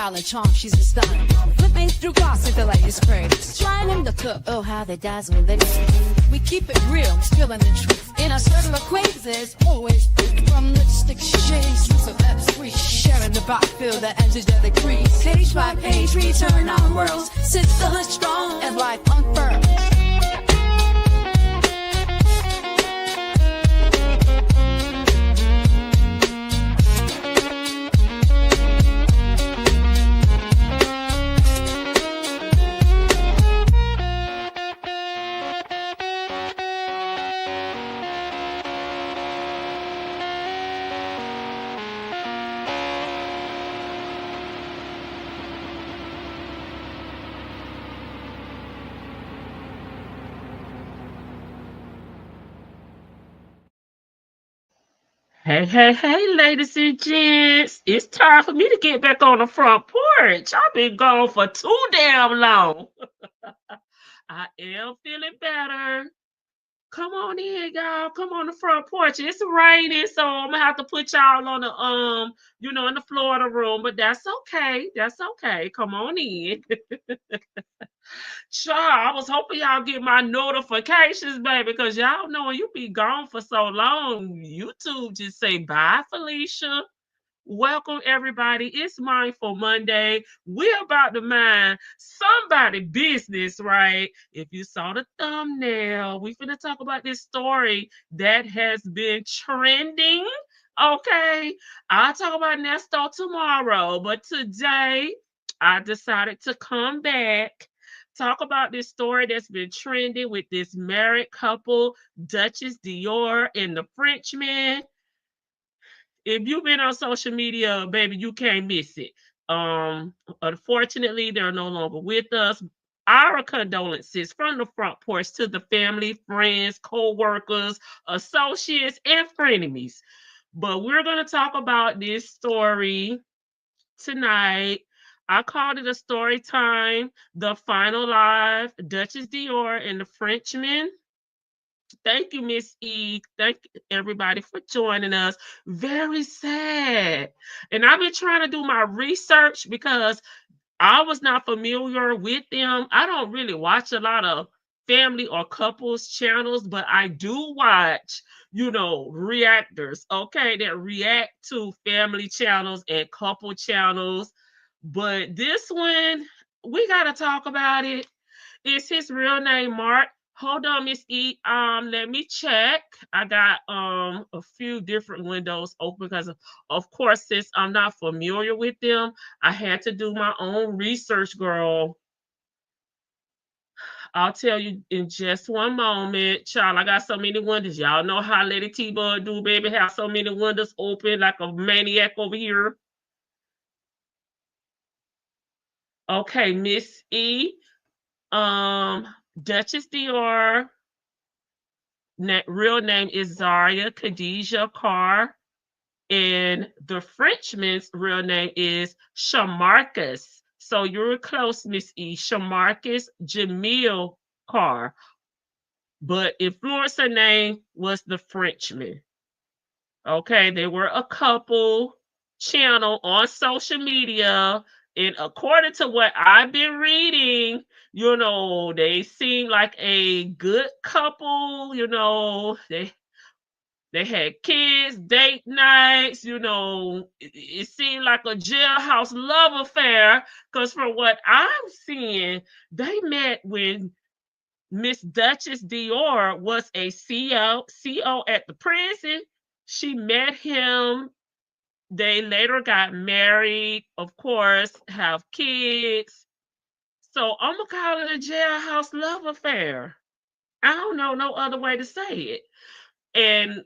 style and charm, she's a stunner. Flipping through gossip, the latest craze. Trying them to cook, oh how they dazzle they. We keep it real, spilling the truth. In our circle of acquaintances, always from lipstick shades, use of apps, we sharing the vibe, feel the edges of the crease. Page by page, we turn our worlds, sit still and strong as life unfurls. Hey, hey, hey, ladies and gents. It's time for me to get back on the front porch. I've been gone for too damn long. I am feeling better. Come on in, y'all. Come on the front porch. It's raining, so I'm gonna have to put y'all on the in the Florida room, but that's okay. That's okay. Come on in. Sure, I was hoping y'all get my notifications, baby, because y'all know when you be gone for so long, YouTube just say bye, Felicia. Welcome, everybody. It's Mindful Monday. We're about to mind somebody business, right? If you saw the thumbnail, we finna talk about this story that has been trending. Okay, I'll talk about Nesto tomorrow, but today I decided to come back. Talk about this story that's been trending with this married couple, Duchess Dior and the Frenchman. If you've been on social media, baby, you can't miss it. Unfortunately, they're no longer with us. Our condolences from the front porch to the family, friends, co-workers, associates, and frenemies. But we're gonna talk about this story tonight. I called it a story time. The final live, Duchess Dior and the Frenchman. Thank you, Miss E. Thank everybody for joining us. Very sad. And I've been trying to do my research because I was not familiar with them. I don't really watch a lot of family or couples channels, but I do watch, reactors, okay, that react to family channels and couple channels. But this one, we got to talk about it. Is his real name Mark? Hold on, Miss E. Let me check. I got a few different windows open because of course, since I'm not familiar with them, I had to do my own research, girl. I'll tell you in just one moment. Child, I got so many windows. Y'all know how Lady T-Bud do, baby. Have so many windows open like a maniac over here. Okay, Miss E. Duchess Dior. Real name is Zaria Khadijah Carr, and the Frenchman's real name is Shamarcus. So you're close, Miss E. Shamarcus Jamil Carr, but influencer name was the Frenchman. Okay, they were a couple channel on social media, and according to what I've been reading, they seem like a good couple. They had kids, date nights. It seemed like a jailhouse love affair. Because from what I'm seeing, they met when Miss Duchess Dior was a CO at the prison. She met him. They later got married, of course, have kids. So I'm gonna call it a jailhouse love affair. I don't know no other way to say it. And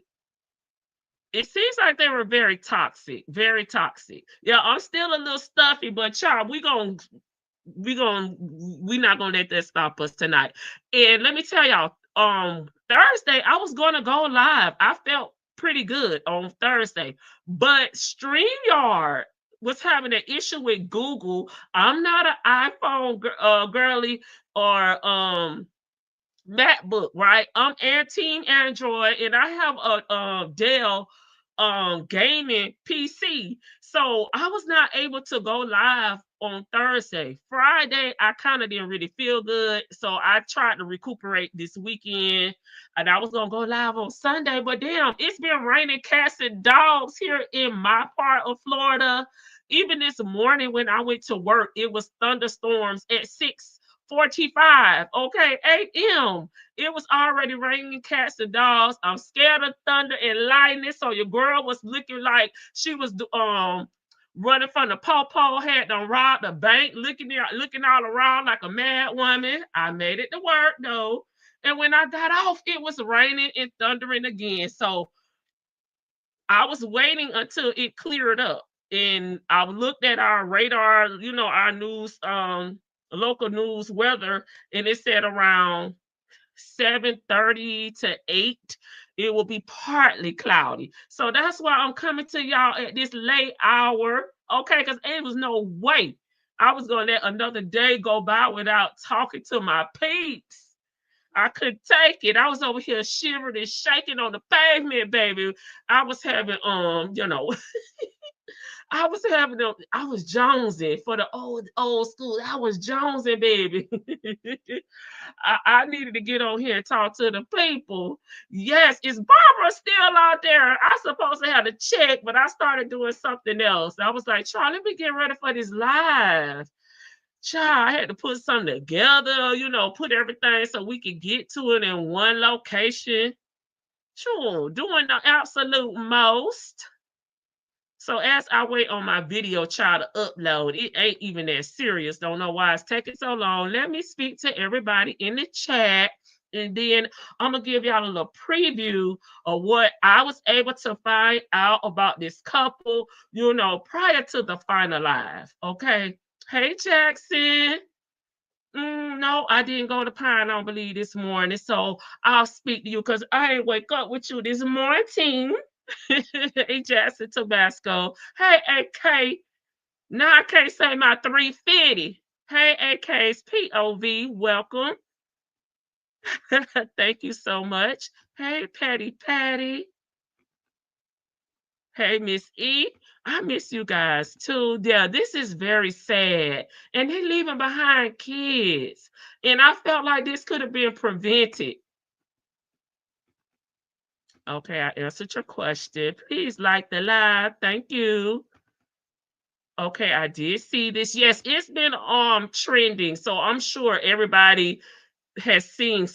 it seems like they were very toxic, very toxic. Yeah, I'm still a little stuffy, but child, we not gonna let that stop us tonight. And let me tell y'all, Thursday I was gonna go live. I felt pretty good on Thursday, but StreamYard was having an issue with Google. I'm not an iPhone girly or MacBook, right? I'm Team Android, and I have a Dell gaming PC. So I was not able to go live on Thursday. Friday, I kind of didn't really feel good. So I tried to recuperate this weekend. And I was going to go live on Sunday. But damn, it's been raining cats and dogs here in my part of Florida. Even this morning when I went to work, it was thunderstorms at 6:45. Okay, 8 a.m. It was already raining cats and dogs. I'm scared of thunder and lightning. So your girl was looking like she was running from the po-po, had done robbed the bank, looking all around like a mad woman. I made it to work though. And when I got off, it was raining and thundering again. So I was waiting until it cleared up. And I looked at our radar, our news, local news weather, and it said around 7:30 to 8 it will be partly cloudy. So that's why I'm coming to y'all at this late hour. Okay, because there was no way I was gonna let another day go by without talking to my peeps. I couldn't take it. I was over here shivering and shaking on the pavement, baby. I was having I was jonesing for the old school. I was jonesing, baby. I needed to get on here and talk to the people. Yes, is Barbara still out there? I supposed to have to check, but I started doing something else. I was like, Charlie, let me get ready for this live. Child, I had to put something together, put everything so we could get to it in one location. Sure, doing the absolute most. So as I wait on my video child to upload, it ain't even that serious. Don't know why it's taking so long. Let me speak to everybody in the chat. And then I'm going to give y'all a little preview of what I was able to find out about this couple, prior to the final live. Okay. Hey, Jackson. No, I didn't go to Pine, I don't believe, this morning. So I'll speak to you because I ain't wake up with you this morning. Hey, Jackson Tabasco. Hey, AK. Now I can't say my 350. Hey, AK's POV. Welcome. Thank you so much. Hey, Patty. Hey, Miss E. I miss you guys too. Yeah, this is very sad. And they leaving behind kids. And I felt like this could have been prevented. Okay, I answered your question. Please like the live. Thank you. Okay, I did see this. Yes, it's been trending. So I'm sure everybody has heard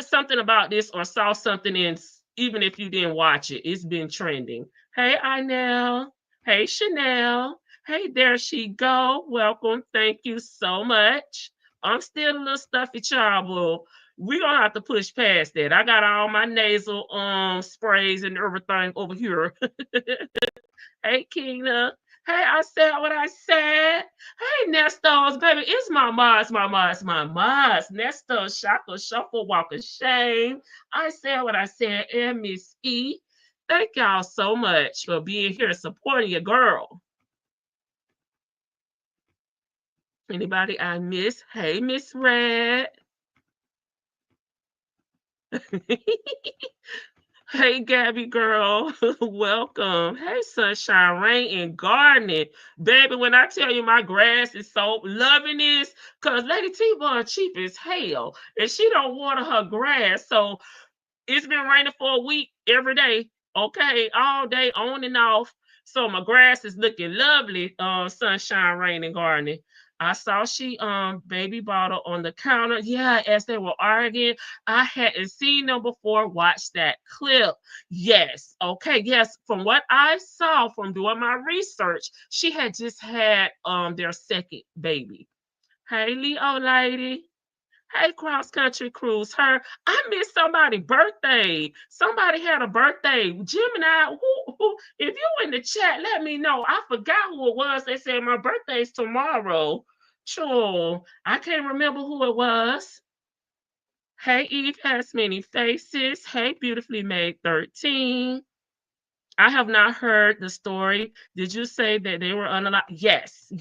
something about this or saw something in, even if you didn't watch it. It's been trending. Hey, Inel. Hey, Chanel. Hey, there she go. Welcome. Thank you so much. I'm still a little stuffy, child, but we're gonna have to push past that. I got all my nasal sprays and everything over here. Hey, Kina. Hey, I said what I said. Hey, Nestos, baby, it's my mods, my mods. Nestor, Shaka, Shuffle, Walker, Shame. I said what I said, and Miss E. Thank y'all so much for being here supporting your girl. Anybody I miss? Hey, Miss Red. Hey, Gabby girl, welcome. Hey, Sunshine, Rain, and Gardening. Baby, when I tell you my grass is so loving this, because Lady T-Bone cheap as hell, and she don't water her grass. So it's been raining for a week every day, okay, all day, on and off. So my grass is looking lovely, Sunshine, Rain, and Gardening. I saw she baby bottle on the counter. Yeah, as they were arguing. I hadn't seen them before. Watch that clip. Yes. Okay. Yes. From what I saw from doing my research, she had just had their second baby. Hey, Leo lady. Hey, cross country cruise. I missed somebody's birthday. Somebody had a birthday. Gemini, who, if you in the chat, let me know. I forgot who it was. They said my birthday's tomorrow. Sure. I can't remember who it was. Hey, Eve has many faces. Hey, beautifully made 13. I have not heard the story. Did you say that they were unalive? Yes.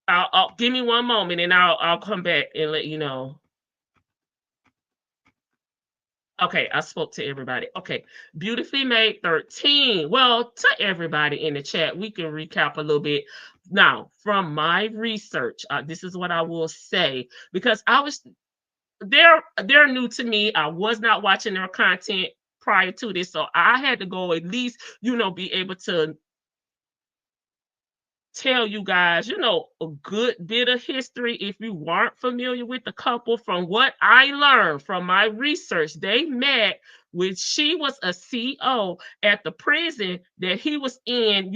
I'll give me one moment and I'll come back and let you know. Okay, I spoke to everybody. Okay, Beautifully Made 13. Well, to everybody in the chat, we can recap a little bit. Now, from my research, this is what I will say because I was they're new to me. I was not watching their content prior to this, so I had to go at least, be able to tell you guys, a good bit of history if you weren't familiar with the couple. From what I learned from my research, they met when she was a CO at the prison that he was in,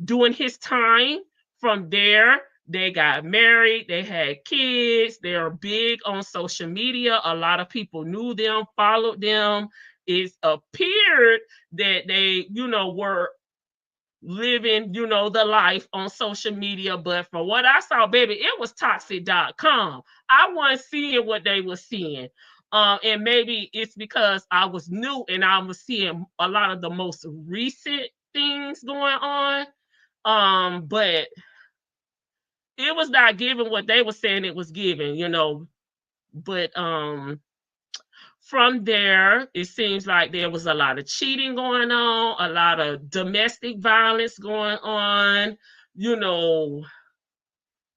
doing his time. From there, they got married, they had kids, they're big on social media. A lot of people knew them, followed them. It appeared that they, were living, the life on social media. But from what I saw, baby, it was toxic.com. I wasn't seeing what they were seeing. And maybe it's because I was new and I was seeing a lot of the most recent things going on. But it was not giving what they were saying it was giving. But from there, it seems like there was a lot of cheating going on, a lot of domestic violence going on, you know,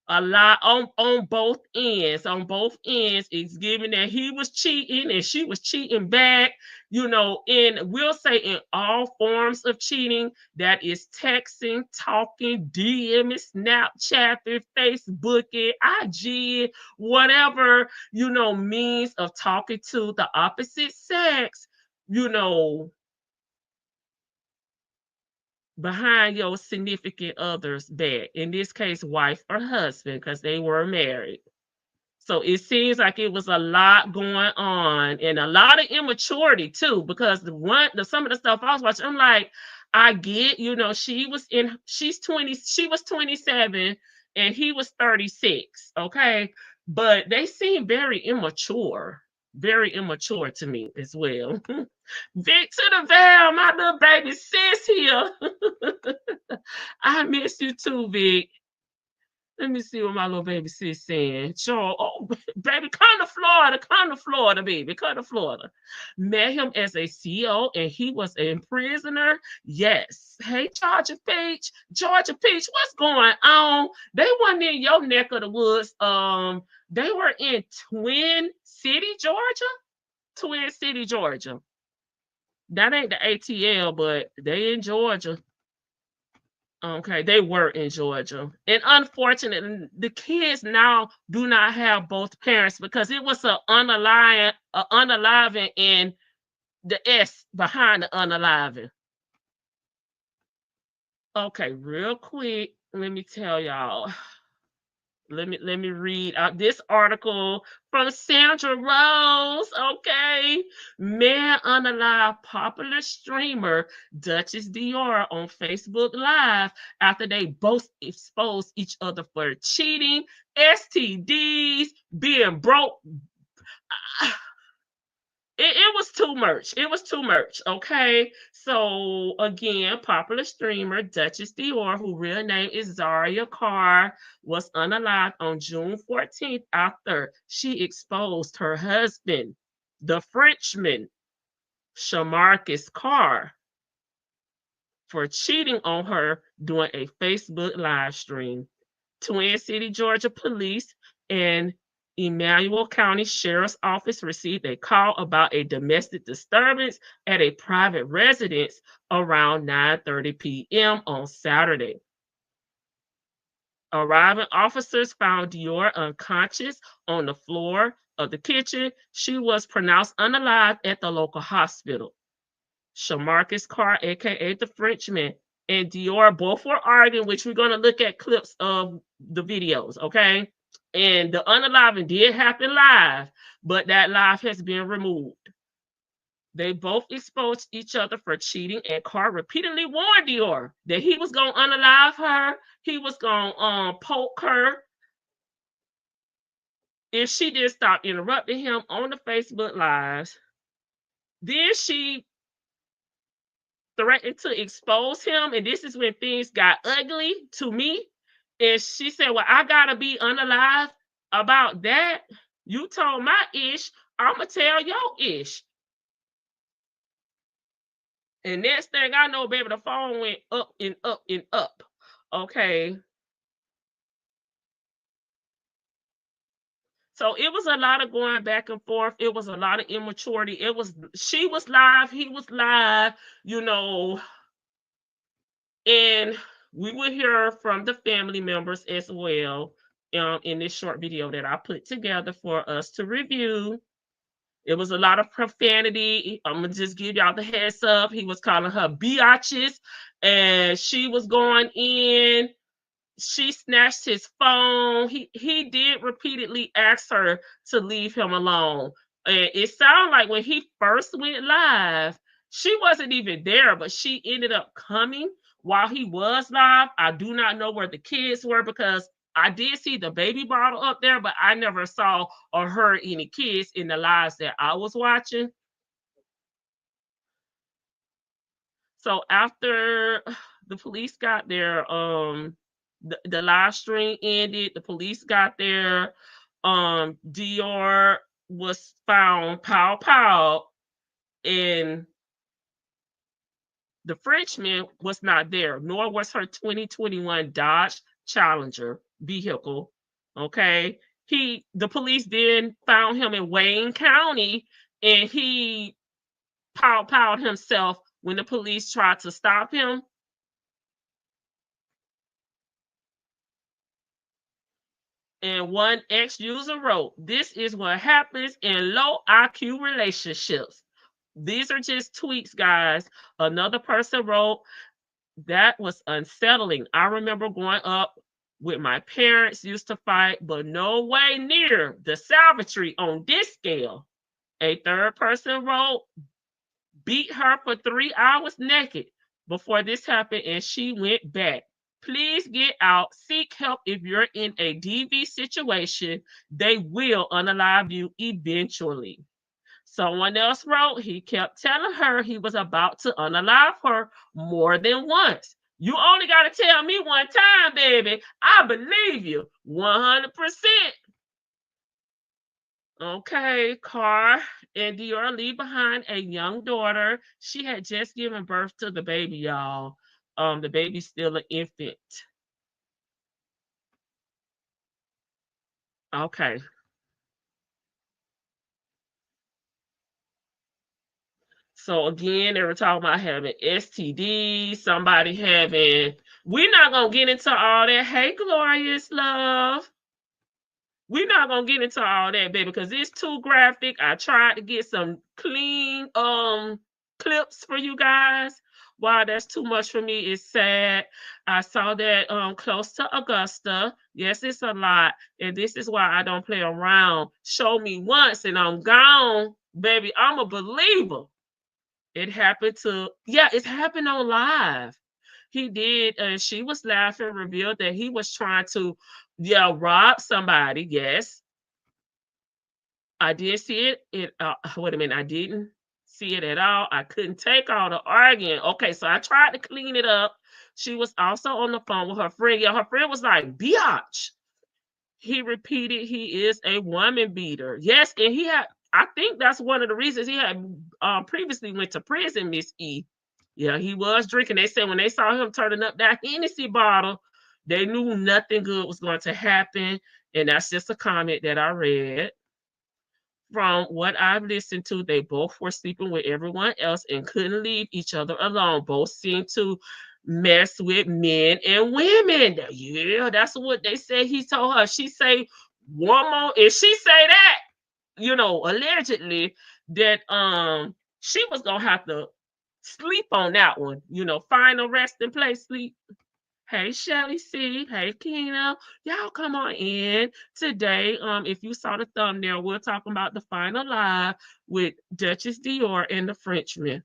a lot on both ends. On both ends, it's given that he was cheating and she was cheating back, and we'll say in all forms of cheating, that is texting, talking, DMing, Snapchatting, Facebooking, IG, whatever, means of talking to the opposite sex, you know, behind your significant other's back. In this case, wife or husband, because they were married. So it seems like it was a lot going on and a lot of immaturity too, because some of the stuff I was watching, I'm like, I get, she was 27 and he was 36. Okay. But they seem very immature to me as well. Vic to the veil, my little baby sis here. I miss you too, Vic. Let me see what my little baby sis saying. Sure. Oh, baby, come to Florida, baby. Come to Florida. Met him as a CO and he was a prisoner. Yes. Hey, Georgia Peach, what's going on? They weren't in your neck of the woods. They were in Twin City, Georgia. Twin City, Georgia. That ain't the ATL, but they in Georgia. Okay, they were in Georgia. And unfortunately, the kids now do not have both parents because it was unaliving and the S behind the unaliving. Okay, real quick, let me tell y'all. Let me read out this article from Sandra Rose. Okay, man unalive popular streamer Duchess Dior on Facebook Live after they both exposed each other for cheating, STDs, being broke. It was too much. It was too much. Okay. So again, popular streamer Duchess Dior, whose real name is Zaria Carr, was unalived on June 14th after she exposed her husband, the Frenchman, Shamarcus Carr, for cheating on her during a Facebook live stream. Twin City, Georgia police and Emmanuel County Sheriff's Office received a call about a domestic disturbance at a private residence around 9:30 p.m. on Saturday. Arriving officers found Dior unconscious on the floor of the kitchen. She was pronounced unalive at the local hospital. Shamarcus Carr, aka the Frenchman, and Dior both were arguing, which we're going to look at clips of the videos, okay? And the unaliving did happen live, but that live has been removed. They both exposed each other for cheating, and Carr repeatedly warned Dior that he was going to unalive her, he was going to poke her if she did stop interrupting him on the Facebook Lives. Then she threatened to expose him, and this is when things got ugly to me. And she said, well, I gotta be unalive about that. You told my ish, I'ma tell your ish. And next thing I know, baby, the phone went up and up and up. Okay. So it was a lot of going back and forth. It was a lot of immaturity. She was live, he was live, you know, and we will hear from the family members as well in this short video that I put together for us to review. It was a lot of profanity. I'm gonna just give y'all the heads up. He was calling her biatches, and she was going in. She snatched his phone. He did repeatedly ask her to leave him alone. And it sounded like when he first went live, she wasn't even there, but she ended up coming while he was live. I do not know where the kids were because I did see the baby bottle up there, but I never saw or heard any kids in the lives that I was watching. So after the police got there, the live stream ended, the police got there, Dior was found pow, and the Frenchman was not there, nor was her 2021 Dodge Challenger vehicle. Okay. The police then found him in Wayne County, and he powed himself when the police tried to stop him. And one ex-user wrote, "This is what happens in low IQ relationships." These are just tweets, guys. Another person wrote, "That was unsettling. I remember growing up with my parents used to fight, but no way near the savagery on this scale." A third person wrote, "Beat her for 3 hours naked before this happened, and she went back. Please get out. Seek help if you're in a DV situation. They will unalive you eventually." Someone else wrote, "He kept telling her he was about to unalive her more than once. You only got to tell me one time, baby. I believe you 100%. Okay, Carr and Dior leave behind a young daughter. She had just given birth to the baby, y'all. The baby's still an infant. Okay. So again, they were talking about having STD, somebody having. We're not gonna get into all that. Hey, glorious love. We're not gonna get into all that, baby, because it's too graphic. I tried to get some clean clips for you guys. Wow, that's too much for me. It's sad. I saw that close to Augusta. Yes, it's a lot. And this is why I don't play around. Show me once and I'm gone. Baby, I'm a believer. It happened to, yeah, it's happened on live. He did, and she was laughing, revealed that he was trying to, yeah, rob somebody. Yes, I did see it. Wait a minute, I didn't see it at all. I couldn't take all the arguing. Okay, so I tried to clean it up. She was also on the phone with her friend. Yeah, her friend was like, "Biatch." He repeated he is a woman beater. Yes, and he had. I think that's one of the reasons he had previously went to prison, Miss E. Yeah, he was drinking. They said when they saw him turning up that Hennessy bottle, they knew nothing good was going to happen. And that's just a comment that I read. From what I've listened to, they both were sleeping with everyone else and couldn't leave each other alone. Both seemed to mess with men and women. Yeah, that's what they said. He told her. She say one more. If she say that, allegedly that she was gonna have to sleep on that one. Find a resting place, sleep. Hey, Shelly C. Hey, Kina. Y'all come on in today. If you saw the thumbnail, we're talking about the final live with Duchess Dior and the Frenchman.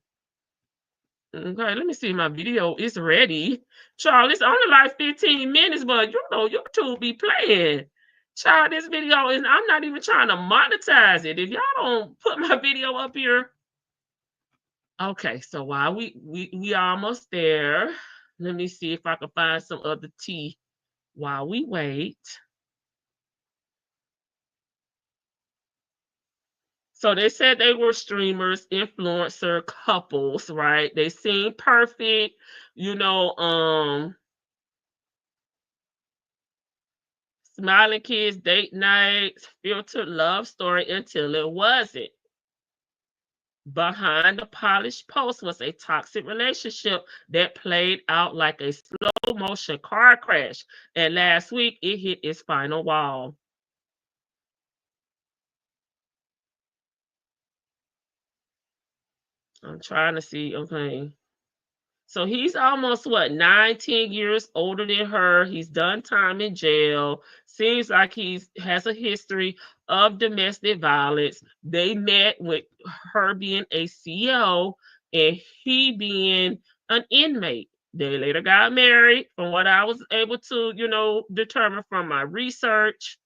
Okay, let me see my video. It's ready. Child, it's only like 15 minutes, but YouTube be playing. Child, this video is, I'm not even trying to monetize it. If y'all don't put my video up here. Okay, so while we almost there, let me see if I can find some other tea while we wait. So they said they were streamers, influencer couples, right? They seemed perfect, you know, smiling kids, date nights, filtered love story until it wasn't. Behind the polished post was a toxic relationship that played out like a slow motion car crash. And last week it hit its final wall. I'm trying to see. Okay. So he's almost what 9, 10 years older than her. He's done time in jail. Seems like he's has a history of domestic violence. They met with her being a CEO and he being an inmate. They later got married, from what I was able to, determine from my research.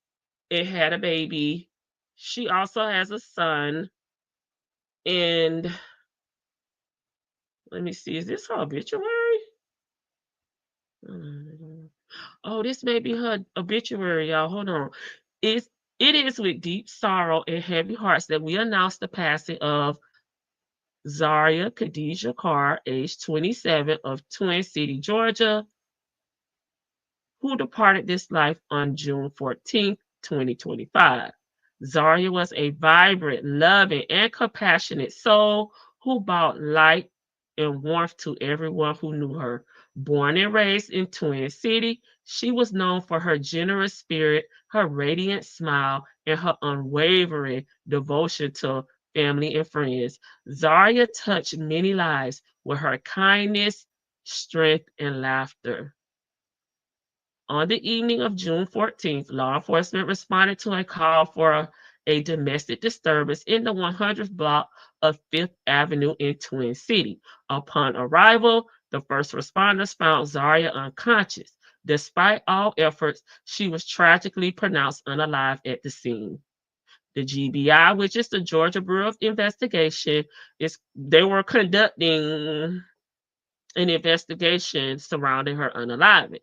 It had a baby. She also has a son. And let me see, is this her obituary? Mm. Oh, this may be her obituary, y'all. Hold on. It's, it is with deep sorrow and heavy hearts that we announce the passing of Zaria Khadijah Carr, age 27, of Twin City, Georgia, who departed this life on June 14th, 2025. Zaria was a vibrant, loving, and compassionate soul who brought light and warmth to everyone who knew her. Born and raised in Twin City, she was known for her generous spirit, her radiant smile, and her unwavering devotion to family and friends. Zaria touched many lives with her kindness, strength, and laughter. On the evening of June 14th, law enforcement responded to a call for a domestic disturbance in the 100th block of Fifth Avenue in Twin City. Upon arrival, the first responders found Zaria unconscious. Despite all efforts, she was tragically pronounced unalive at the scene. The GBI, which is the Georgia Bureau of Investigation, they were conducting an investigation surrounding her unaliving.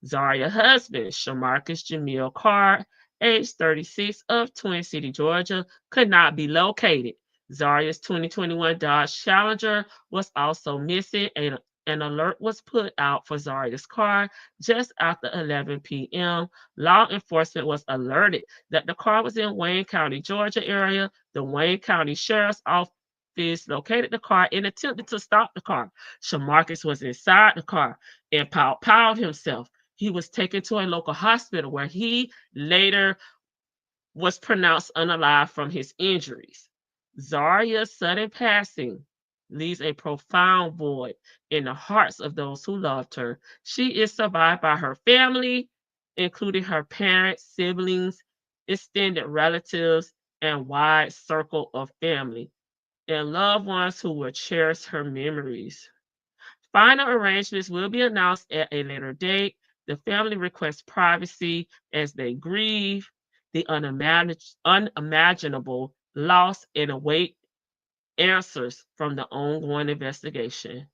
Zaria's husband, Shamarcus Jamil Carr, age 36, of Twin City, Georgia, could not be located. Zaria's 2021 Dodge Challenger was also missing, and an alert was put out for Zaria's car just after 11 p.m. Law enforcement was alerted that the car was in Wayne County, Georgia area. The Wayne County Sheriff's Office located the car and attempted to stop the car. Shamarcus was inside the car and powed himself. He was taken to a local hospital where he later was pronounced unalive from his injuries. Zaria's sudden passing leaves a profound void in the hearts of those who loved her. She is survived by her family, including her parents, siblings, extended relatives, and wide circle of family, and loved ones who will cherish her memories. Final arrangements will be announced at a later date. The family requests privacy as they grieve the unimaginable loss and await answers from the ongoing investigation.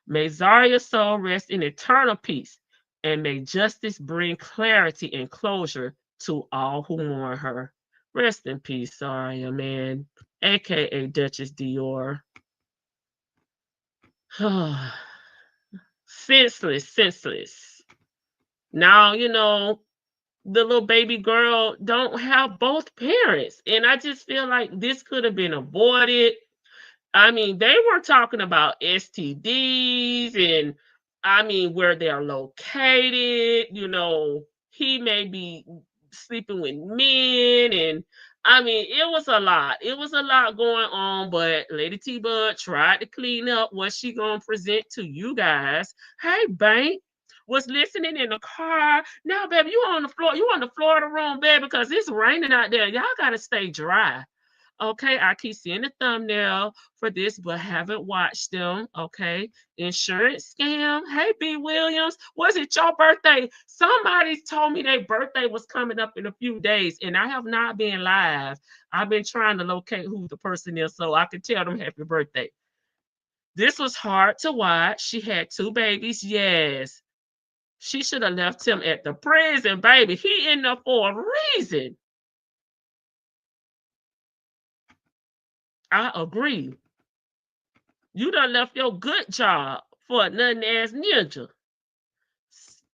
May Zaria's soul rest in eternal peace, and may justice bring clarity and closure to all who mourn her. Rest in peace, Zaria, man, aka Duchess Dior. Senseless, senseless. Now, the little baby girl don't have both parents. And I just feel like this could have been avoided. I mean, they were talking about STDs and I mean where they're located, he may be sleeping with men and I mean it was a lot. It was a lot going on, but Lady T Bud tried to clean up what she gonna present to you guys. Hey Bank was listening in the car. Now, baby, you on the floor. You on the floor of the room, baby, because it's raining out there. Y'all gotta stay dry. Okay, I keep seeing the thumbnail for this, but haven't watched them. Okay, insurance scam. Hey, B. Williams, was it your birthday? Somebody told me their birthday was coming up in a few days, and I have not been live. I've been trying to locate who the person is so I can tell them happy birthday. This was hard to watch. She had two babies. Yes, she should have left him at the prison, baby. He in there for a reason. I agree. You done left your good job for a nothing ass ninja.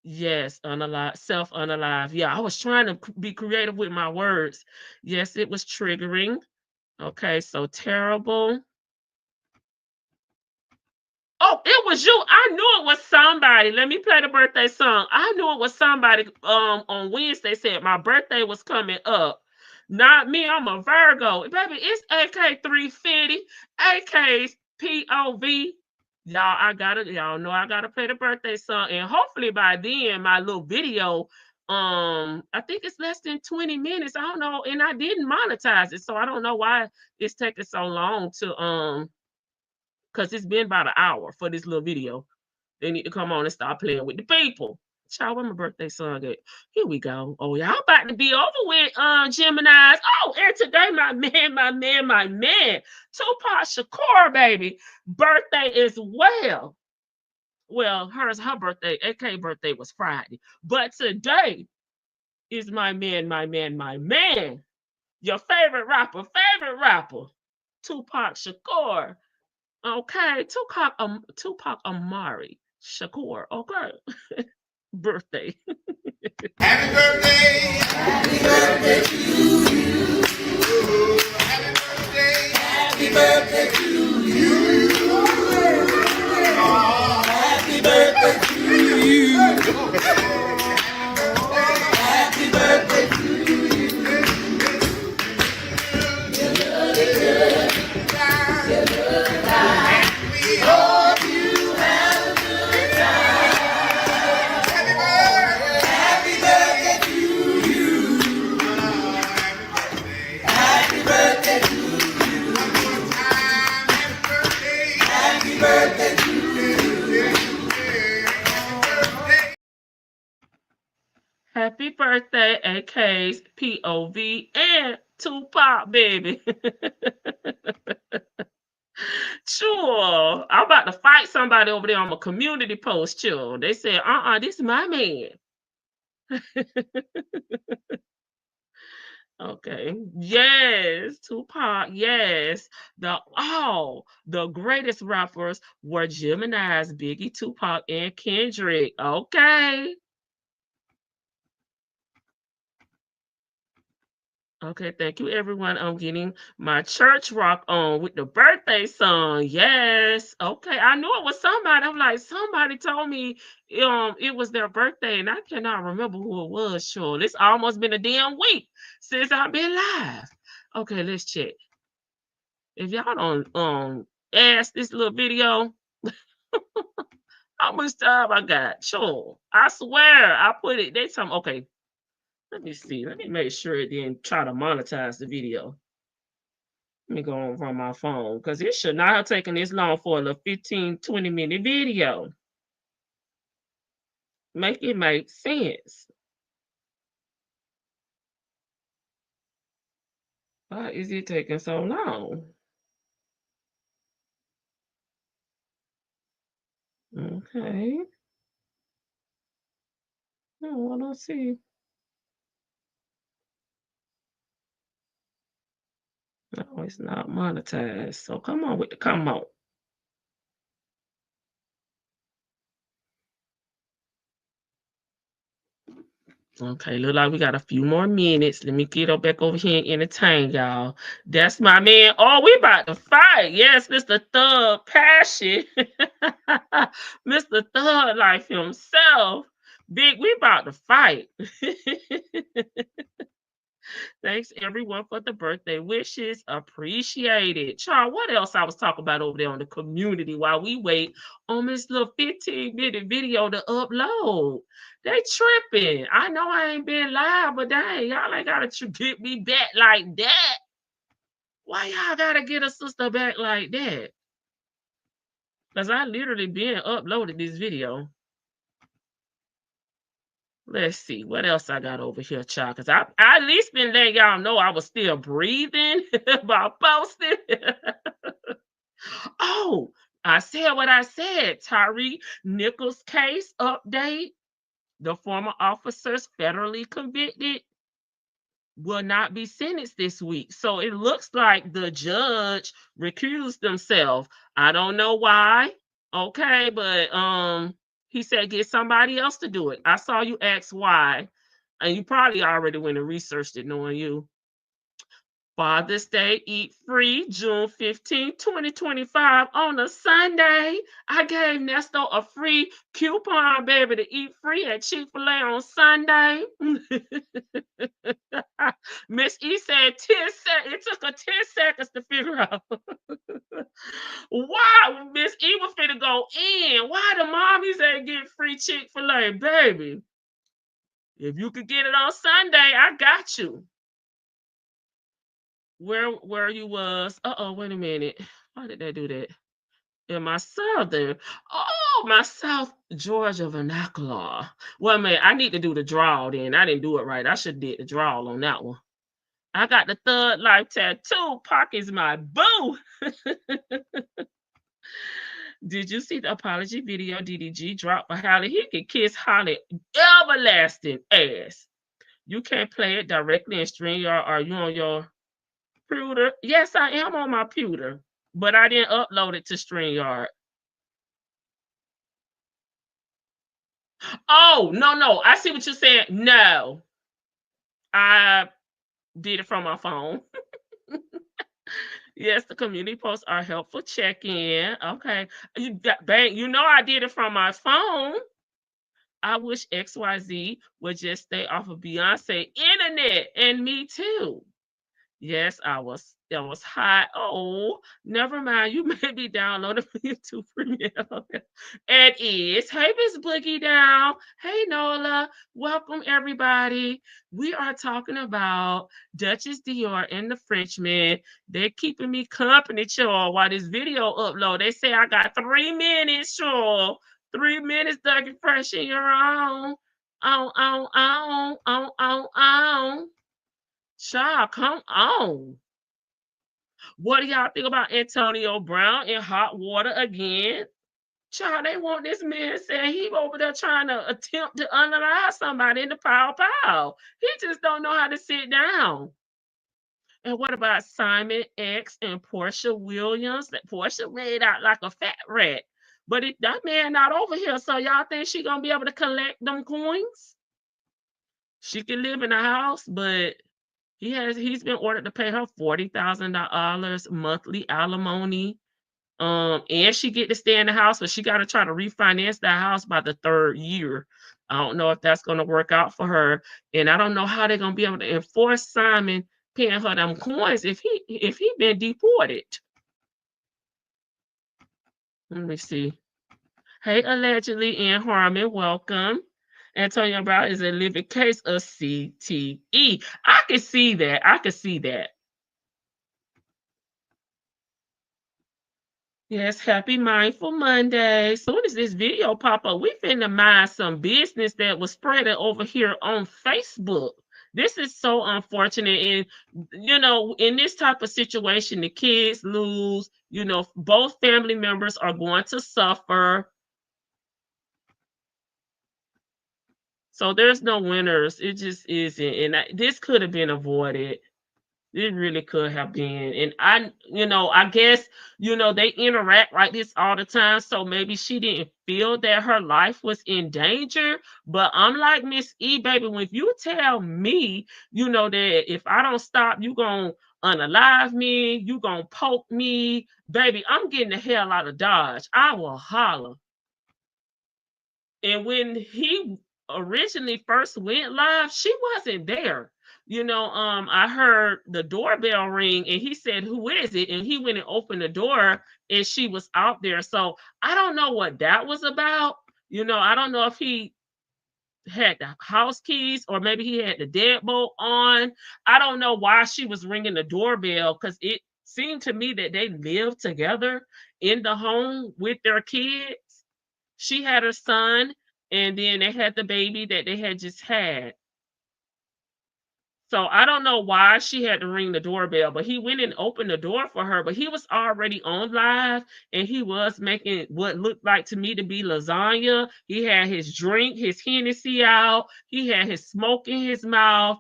Yes, unalive, self unalive. Yeah, I was trying to be creative with my words. Yes, it was triggering. Okay, so terrible. Oh, it was you. I knew it was somebody. Let me play the birthday song. I knew it was somebody on Wednesday said my birthday was coming up. Not me. I'm a Virgo. Baby, it's AK 350, AK's POV. Y'all know I gotta play the birthday song. And hopefully by then my little video, I think it's less than 20 minutes. I don't know. And I didn't monetize it. So I don't know why it's taking so long to because it's been about an hour for this little video. They need to come on and start playing with the people. Child, where my birthday song at? Here we go. Oh, y'all about to be over with Gemini's. Oh, and today, my man, Tupac Shakur, baby, birthday as well. Well, her birthday, AK birthday was Friday. But today is my man. Your favorite rapper, Tupac Shakur. Okay, Tupac Amari Shakur. Okay, birthday. Happy birthday. Happy birthday to you. Happy birthday. Happy birthday to you. Happy birthday to you. Happy birthday to you. We hope you have a good time. Happy birthday to you. Happy birthday to you. Happy birthday to you. Happy birthday, AK's POV and Tupac, baby. Sure. I'm about to fight somebody over there on my community post, sure. They said, this is my man. Okay. Yes, Tupac. Yes. The greatest rappers were Gemini's, Biggie, Tupac, and Kendrick. Okay. Okay, thank you, everyone. I'm getting my church rock on with the birthday song. Yes. Okay, I knew it was somebody. I'm like, somebody told me it was their birthday, and I cannot remember who it was. Sure, it's almost been a damn week since I've been live. Okay, let's check. If y'all don't ask this little video how much time I got, sure. I swear I put it. They some okay. Let me see. Let me make sure it didn't try to monetize the video. Let me go on from my phone because it should not have taken this long for a little 15, 20-minute video. Make it make sense. Why is it taking so long? Okay. Oh, I don't see. No, it's not monetized. So come on with the come on. Okay, look like we got a few more minutes. Let me get up back over here and entertain y'all. That's my man. Oh, we about to fight. Yes, Mr. Thug Passion. Mr. Thug Life himself. Big, we about to fight. Thanks everyone for the birthday wishes. Appreciate it. Child, what else I was talking about over there on the community while we wait on this little 15-minute video to upload? They tripping. I know I ain't been live, but dang, y'all ain't gotta get me back like that. Why y'all gotta get a sister back like that? Because I literally been uploaded this video. Let's see what else I got over here, child. Because I at least been letting y'all know I was still breathing by posting. Oh, I said what I said. Tyree Nichols case update. The former officers federally convicted. will not be sentenced this week. So it looks like the judge recused themselves. I don't know why. Okay, but he said get somebody else to do it. I saw you ask why, and you probably already went and researched it knowing you. Father's Day Eat Free, June 15, 2025, on a Sunday. I gave Nestor a free coupon, baby, to eat free at Chick-fil-A on Sunday. Miss E said 10 seconds. It took her 10 seconds to figure out. Why Miss E was finna go in. Why the mommies ain't get free Chick-fil-A, baby? If you could get it on Sunday, I got you. Where you was. Wait a minute. Why did they do that? In my southern. Oh, my South Georgia vernacular. Well, man, I need to do the draw then. I didn't do it right. I should did the draw on that one. I got the Thug Life tattoo. Pocket's my boo. Did you see the apology video DDG dropped for Holly? He can kiss Holly everlasting ass. You can't play it directly in StreamYard. Are you on your pewter? Yes, I am on my pewter, but I didn't upload it to StreamYard. Oh, no. I see what you're saying. No. I did it from my phone. Yes, the community posts are helpful check-in. Okay. You know I did it from my phone. I wish XYZ would just stay off of Beyonce internet, and me too. Yes, it was hot. Oh, never mind. You may be downloading for YouTube Premiere. It is. Hey, Miss Boogie Down. Hey, Nola. Welcome, everybody. We are talking about Duchess Dior and the Frenchman. They're keeping me company, y'all, while this video upload. They say I got 3 minutes, y'all. 3 minutes, Dougie Fresh in your own. On. Child, come on. What do y'all think about Antonio Brown in hot water again? Child, they want this man saying he over there trying to attempt to unalive somebody in the pow. He just don't know how to sit down. And what about Simon X and Portia Williams? That Portia made out like a fat rat. But that man not over here, so y'all think she gonna be able to collect them coins? She can live in a house, but he's been ordered to pay her $40,000 monthly alimony. And she get to stay in the house, but she got to try to refinance that house by the 3rd year. I don't know if that's going to work out for her, and I don't know how they're going to be able to enforce Simon paying her them coins if he been deported. Let me see. Hey, allegedly in Harmon, welcome. Antonio Brown is a living case of CTE. I can see that. Yes, happy Mindful Monday. As soon as this video pop up, we finna mind some business that was spreading over here on Facebook. This is so unfortunate. And, in this type of situation, the kids lose. Both family members are going to suffer. So there's no winners. It just isn't. And this could have been avoided. It really could have been. And I guess, they interact like this all the time. So maybe she didn't feel that her life was in danger. But I'm like Miss E, baby, when you tell me, that if I don't stop, you going to unalive me, you going to poke me, baby, I'm getting the hell out of Dodge. I will holler. And when he originally first went live, she wasn't there. I heard the doorbell ring and he said, "Who is it?" And he went and opened the door and she was out there. So I don't know what that was about. I don't know if he had the house keys or maybe he had the deadbolt on. I don't know why she was ringing the doorbell because it seemed to me that they lived together in the home with their kids. She had her son, and then they had the baby that they had just had. So I don't know why she had to ring the doorbell, but he went and opened the door for her. But he was already on live, and he was making what looked like to me to be lasagna. He had his drink, his Hennessy out. He had his smoke in his mouth.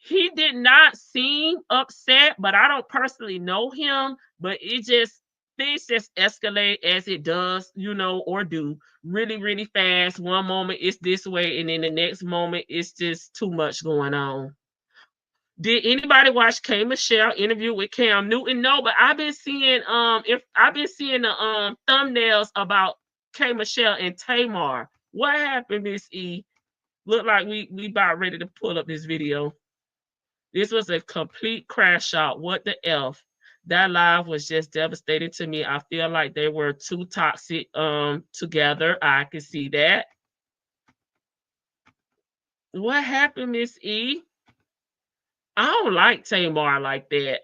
he did not seem upset, but I don't personally know him. But it just things just escalate as it does, you know, or do really, really fast. One moment it's this way, and then the next moment it's just too much going on. Did anybody watch K Michelle interview with Cam Newton? No, but I've been seeing if I've been seeing the thumbnails about K Michelle and Tamar. What happened, Miss E? Look like we about ready to pull up this video. This was a complete crash out. What the F? That live was just devastating to me. I feel like they were too toxic together. I can see that. What happened, Miss E? I don't like Tamar like that.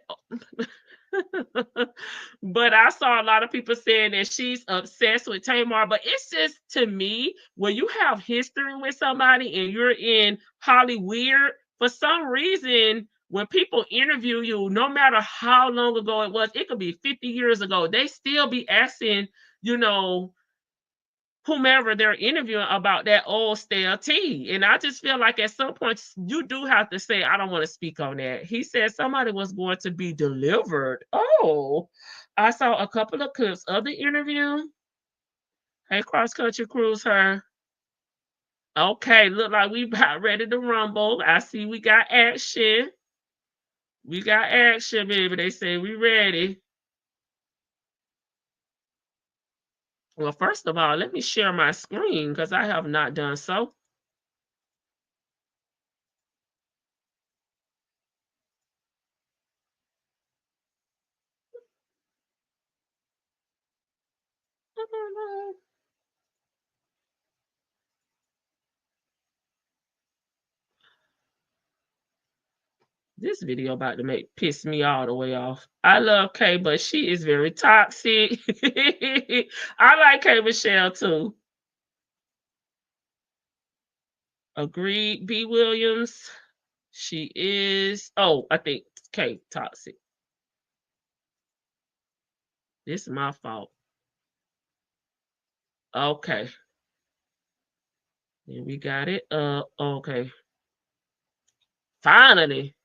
But I saw a lot of people saying that she's obsessed with Tamar. But it's just, to me, when you have history with somebody and you're in Hollywood, for some reason, when people interview you, no matter how long ago it was, it could be 50 years ago, they still be asking, you know, whomever they're interviewing about that old stale tea. And I just feel like at some point you do have to say, I don't want to speak on that. He said somebody was going to be delivered. Oh, I saw a couple of clips of the interview. Hey, cross country cruise her. Okay, look like we about ready to rumble. I see we got action. We got action, baby. They say we ready. Well, first of all, let me share my screen because I have not done so. This video about to piss me all the way off. I love Kay, but she is very toxic. I like Kay Michelle too. Agreed, B. Williams. She is. Oh, I think Kay toxic. This is my fault. Okay. And we got it. Okay. Finally.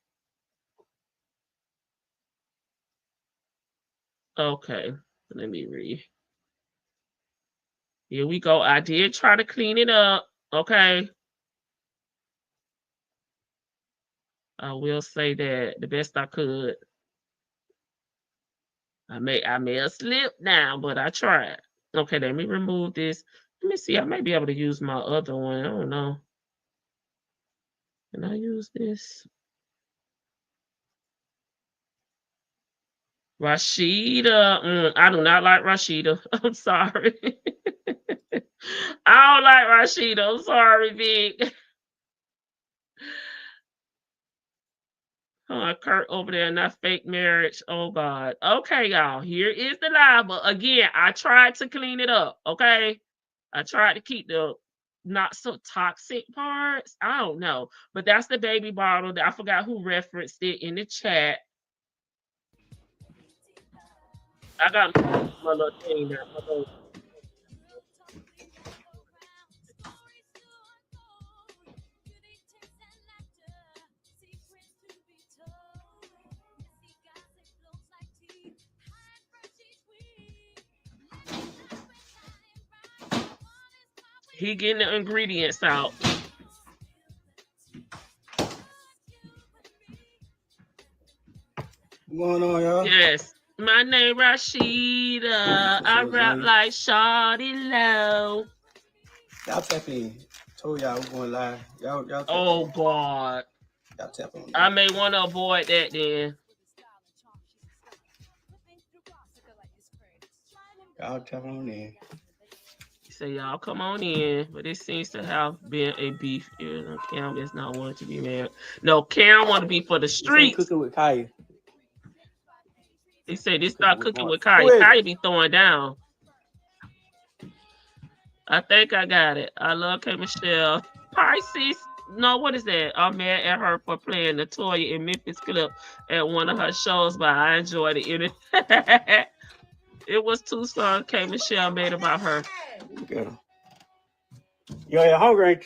Okay. Let me read. Here we go. I did try to clean it up. Okay. I will say that the best I could. I may have slipped now, but I tried. Okay, let me remove this. Let me see. I may be able to use my other one. I don't know. Can I use this? Rashida. I do not like Rashida. I'm sorry. I don't like Rashida. I'm sorry, Vic. Kurt over there in that fake marriage. Oh God. Okay, y'all. Here is the live. But again, I tried to clean it up. Okay. I tried to keep the not so toxic parts. I don't know. But that's the baby bottle. I forgot who referenced it in the chat. I got my little thing there. My little... He getting the ingredients out. What's going on, y'all? Yes. My name Rashida. I rap like Shawty Low. Y'all tap in. Told y'all we're going live. Y'all tap Oh in. God. Y'all tap on. I may want to avoid that then. Y'all tap on in. So y'all come on in, but it seems to have been a beef. You know, Cam is not wanting to be married. No, Cam want to be for the streets. Cooking with Kaya. He said this start cooking with Kaya. Kaya be throwing down. I think I got it. I love K Michelle. Pisces. No, what is that? I'm mad at her for playing Latoya in Memphis clip at one of her shows, but I enjoyed it. It was 2 songs K Michelle made about her. Good. Yo, hungry?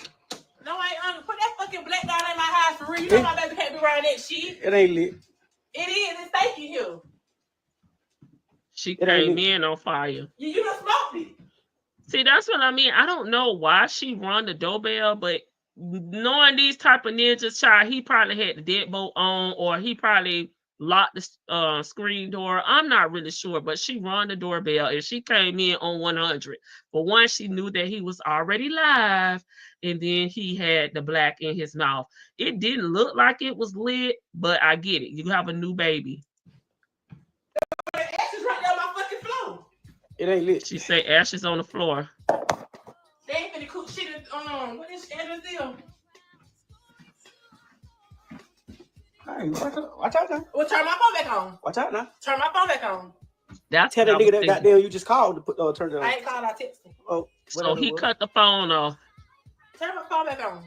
No, I ain't hungry. Put that fucking black down in my house for real. You know my baby can't be around that shit. It ain't lit. It is. It's fake in here. She It ain't came in on fire. You done smoked it. See, that's what I mean. I don't know why she run the doorbell, but knowing these type of ninjas, child, he probably had the deadbolt on, or he probably locked the screen door. I'm not really sure, but she run the doorbell and she came in on 100. For one, she knew that he was already live, and then he had the black in his mouth. It didn't look like it was lit, but I get it. You have a new baby. The ashes right there on my fucking floor. It ain't lit. She say ashes on the floor. They ain't finna cook shit. What is address deal? Hey, watch out now. Well, turn my phone back on. Watch out now. Turn my phone back on. That's Tell what that I was nigga that thinking. goddamn you just called to put turn it on. I ain't called. I texted. Oh, So whatever he it was. cut the phone off. Turn my phone back on.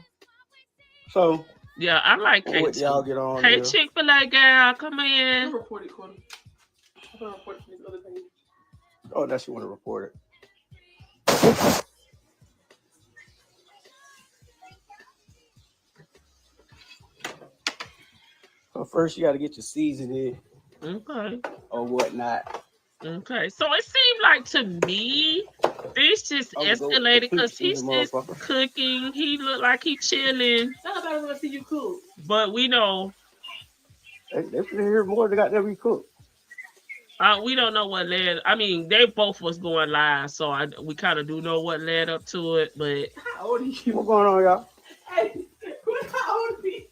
So Yeah, I like what Kate. y'all get on? Hey, there? Chick-fil-A gal, come in. Report it, Cody. I'm gonna report it from this other thing. Oh, now she want to report it. So first, you got to get your seasoning Okay. or whatnot. Okay. So it seemed like to me, this just I would go escalated complete because he's season, just motherfucker. cooking. He looked like he chilling. Nobody wanna see you cook. But we know, They can hear more. They got every cook. we don't know what led. I mean, they both was going live, so we kind of do know what led up to it. But How old are you? What's going on, y'all? Hey, how old are you?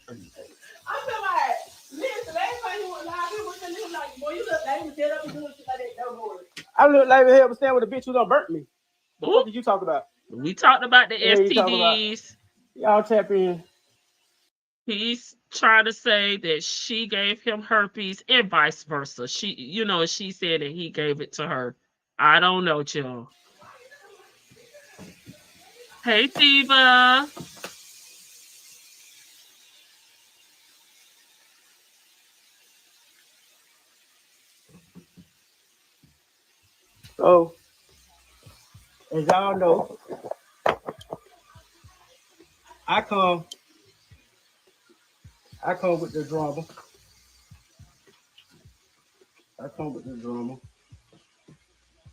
I'm talking about, listen, last time you went live, you was like, boy, you look like you was dead up and doing shit like that. Don't worry. I look like hell, but stand with a bitch who done burnt me. The fuck did you talk about? we talked about the Yeah, you talk about- STDs. Y'all tap in. He's trying to say that she gave him herpes and vice versa. She said that he gave it to her. I don't know, y'all. Hey, Diva. So, as y'all know, I come with the drama.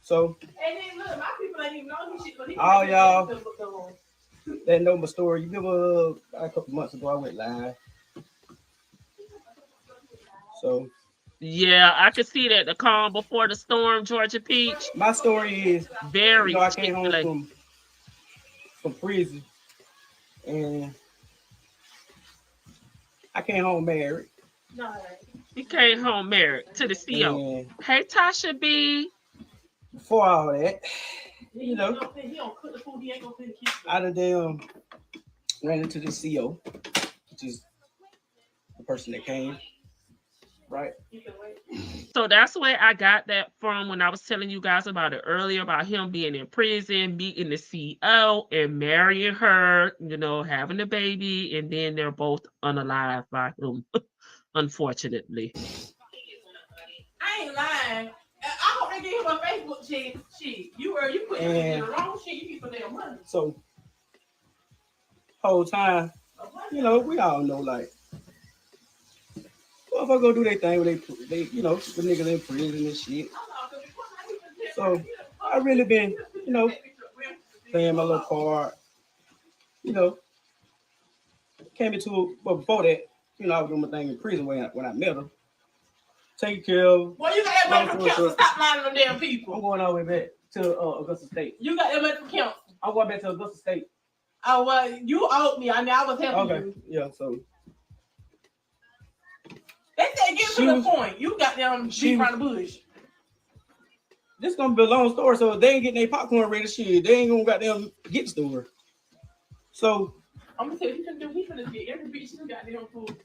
So, And then look, my people ain't even know this shit, but he all y'all that know my story, you remember a couple months ago I went live. So, Yeah, I could see that the calm before the storm, Georgia Peach. my story is, Very I came home Chick-fil-A. from prison, and I came home married. No, He came home married to the CO. And Hey, Tasha B. before all that, he don't cook the food, he ain't gonna feed the kids. I done ran into the CO, which is the person that came, right? So that's where I got that from when I was telling you guys about it earlier, about him being in prison, meeting the CEO and marrying her, having a baby, and then they're both unalived by him, unfortunately. I ain't lying. I hope they give him a Facebook shit. You put in the wrong shit. You keep their money. So, whole time, we all know, like, motherfuckers gonna do their thing when they the niggas in prison and shit. So, I really been, playing my little part, came into, but before that, I was doing my thing in prison when I met her. Taking care of. Boy, you got that money from council. Stop lying to them damn people. I'm going all the way back to Augusta State. You got that money from council. I'm going back to Augusta State. Oh, well, you owed me. I mean, I was helping you. Yeah, so. They said get to the point. You got them beat around the bush. This gonna be a long story, so if they ain't getting their popcorn ready, shit, they ain't gonna goddamn get the store. So. I'm gonna tell you, he finna get every bitch you got damn food.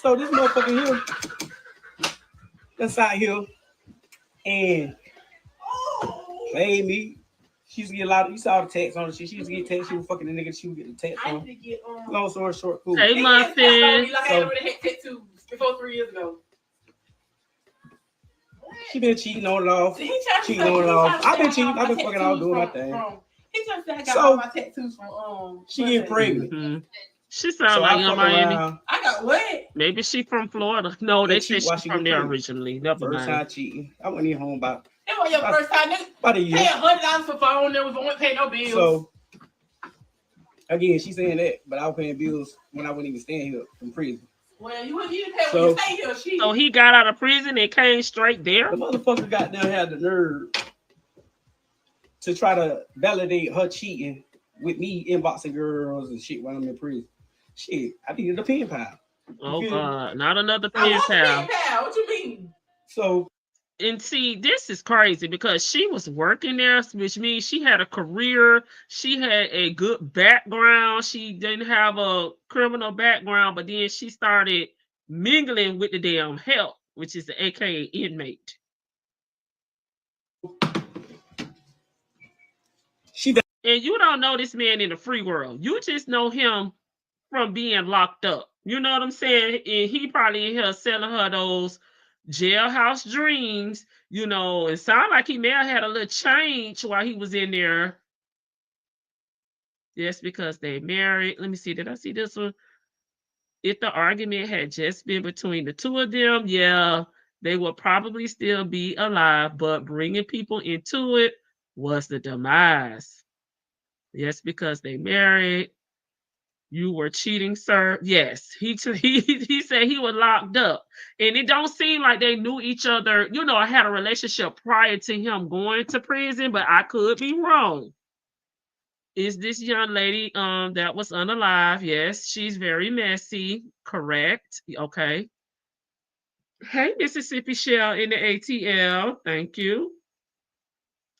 So this motherfucker here, inside here, and played me. She used to get a lot of, you saw the text on the shit. She used to get text. She was fucking the nigga. She would get the text on. Long story short, cool. Hey, Muffin. Like I already had tattoos before 3 years ago. She been cheating on it off. Cheating on it off. I've been cheating. I've been fucking out doing my thing. He just said I got all my tattoos from She get pregnant. Mm-hmm. She sounds So like I young fuck Miami. around I got what? Maybe she from Florida. No, they and said cheat she while she from was there pregnant. originally. Never First mind. time cheating. I wasn't even home about That was your first time, nigga. about a Pay year. $100 for phone. There was won't pay no bills. So again, she's saying that, but I was paying bills when I wasn't even staying here from prison. Well, you didn't pay when So- you stay here. She. So he got out of prison and came straight there. The motherfucker got there had the nerve to try to validate her cheating with me inboxing girls and shit while I'm in prison. Shit, I needed a pen pal. Oh feel me? God, not another I pen want the pal. pen pal. What you mean? So And see, this is crazy because she was working there, which means she had a career. She had a good background. She didn't have a criminal background, but then she started mingling with the damn help, which is the AKA inmate. she And you don't know this man in the free world. You just know him from being locked up. You know what I'm saying? And he probably in here selling her those jailhouse dreams, you know, it sounded like he may have had a little change while he was in there. Just because they married. Let me see. Did I see this one? If the argument had just been between the two of them, yeah, they would probably still be alive, but bringing people into it was the demise. Just because they married. You were cheating, sir. Yes, he said he was locked up, and it don't seem like they knew each other. You know, I had a relationship prior to him going to prison, but I could be wrong. Is this young lady that was unalive? Yes, she's very messy. Correct. Okay. Hey, Mississippi Shell in the ATL. Thank you.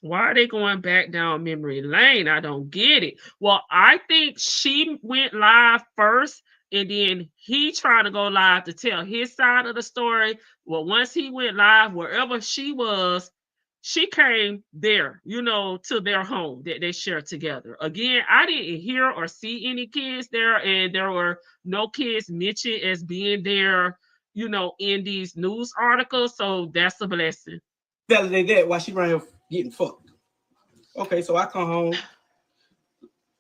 Why are they going back down memory lane? I don't get it. Well, I think she went live first, and then he tried to go live to tell his side of the story. Well, once he went live, wherever she was, she came there, you know, to their home that they share together. Again, I didn't hear or see any kids there, and there were no kids mentioned as being there, you know, in these news articles. So that's a blessing. validate that while she around here getting fucked. Okay, so I come home,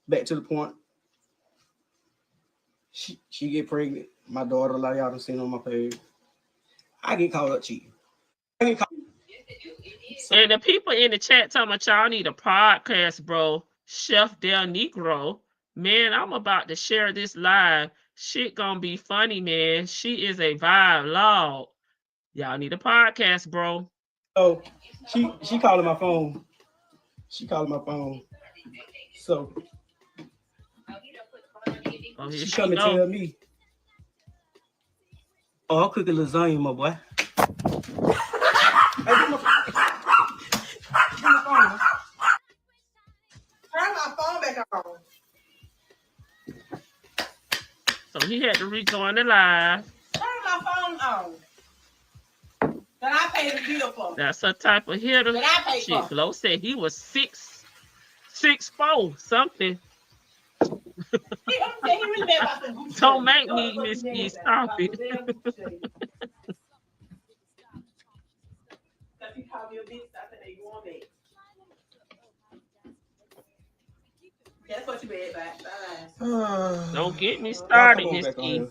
back to the point. She get pregnant. My daughter, a lot of y'all done seen on my page. I get caught up cheating. And the people in the chat talking about y'all need a podcast, bro. Chef Del Negro. Man, I'm about to share this live. Shit gonna be funny, man. She is a vibe log. Y'all need a podcast, bro. So she calling my phone. She calling my phone. So Oh, here she she come and go. tell me, "Oh, I'm cooking lasagna, my boy." Hey, give my phone. Turn my phone back on. So he had to rejoin the live. Turn my phone on. That I paid the bill for. That's a type of hitter. That I paid Shit, for. Flo said he was 6'4", something. He really bad about some Gucci Don't shades. make Don't me fucking miss name me. that. Stop About it. some damn Gucci shades. Cause he called me a bitch. I said they going back. That's what you bad about. Don't get me Y'all started, come on Miss back on E. here.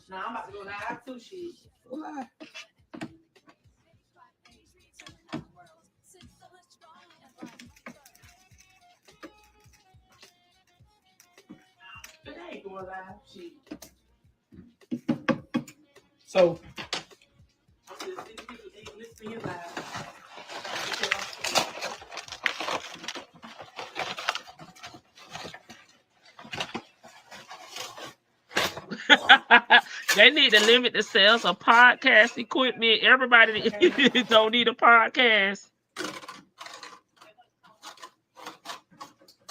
Nah, I'm about to go live too, shit. Why? But I ain't going live, shit. So I'm just listening to you live. They need to limit the sales of podcast equipment. Everybody don't need a podcast.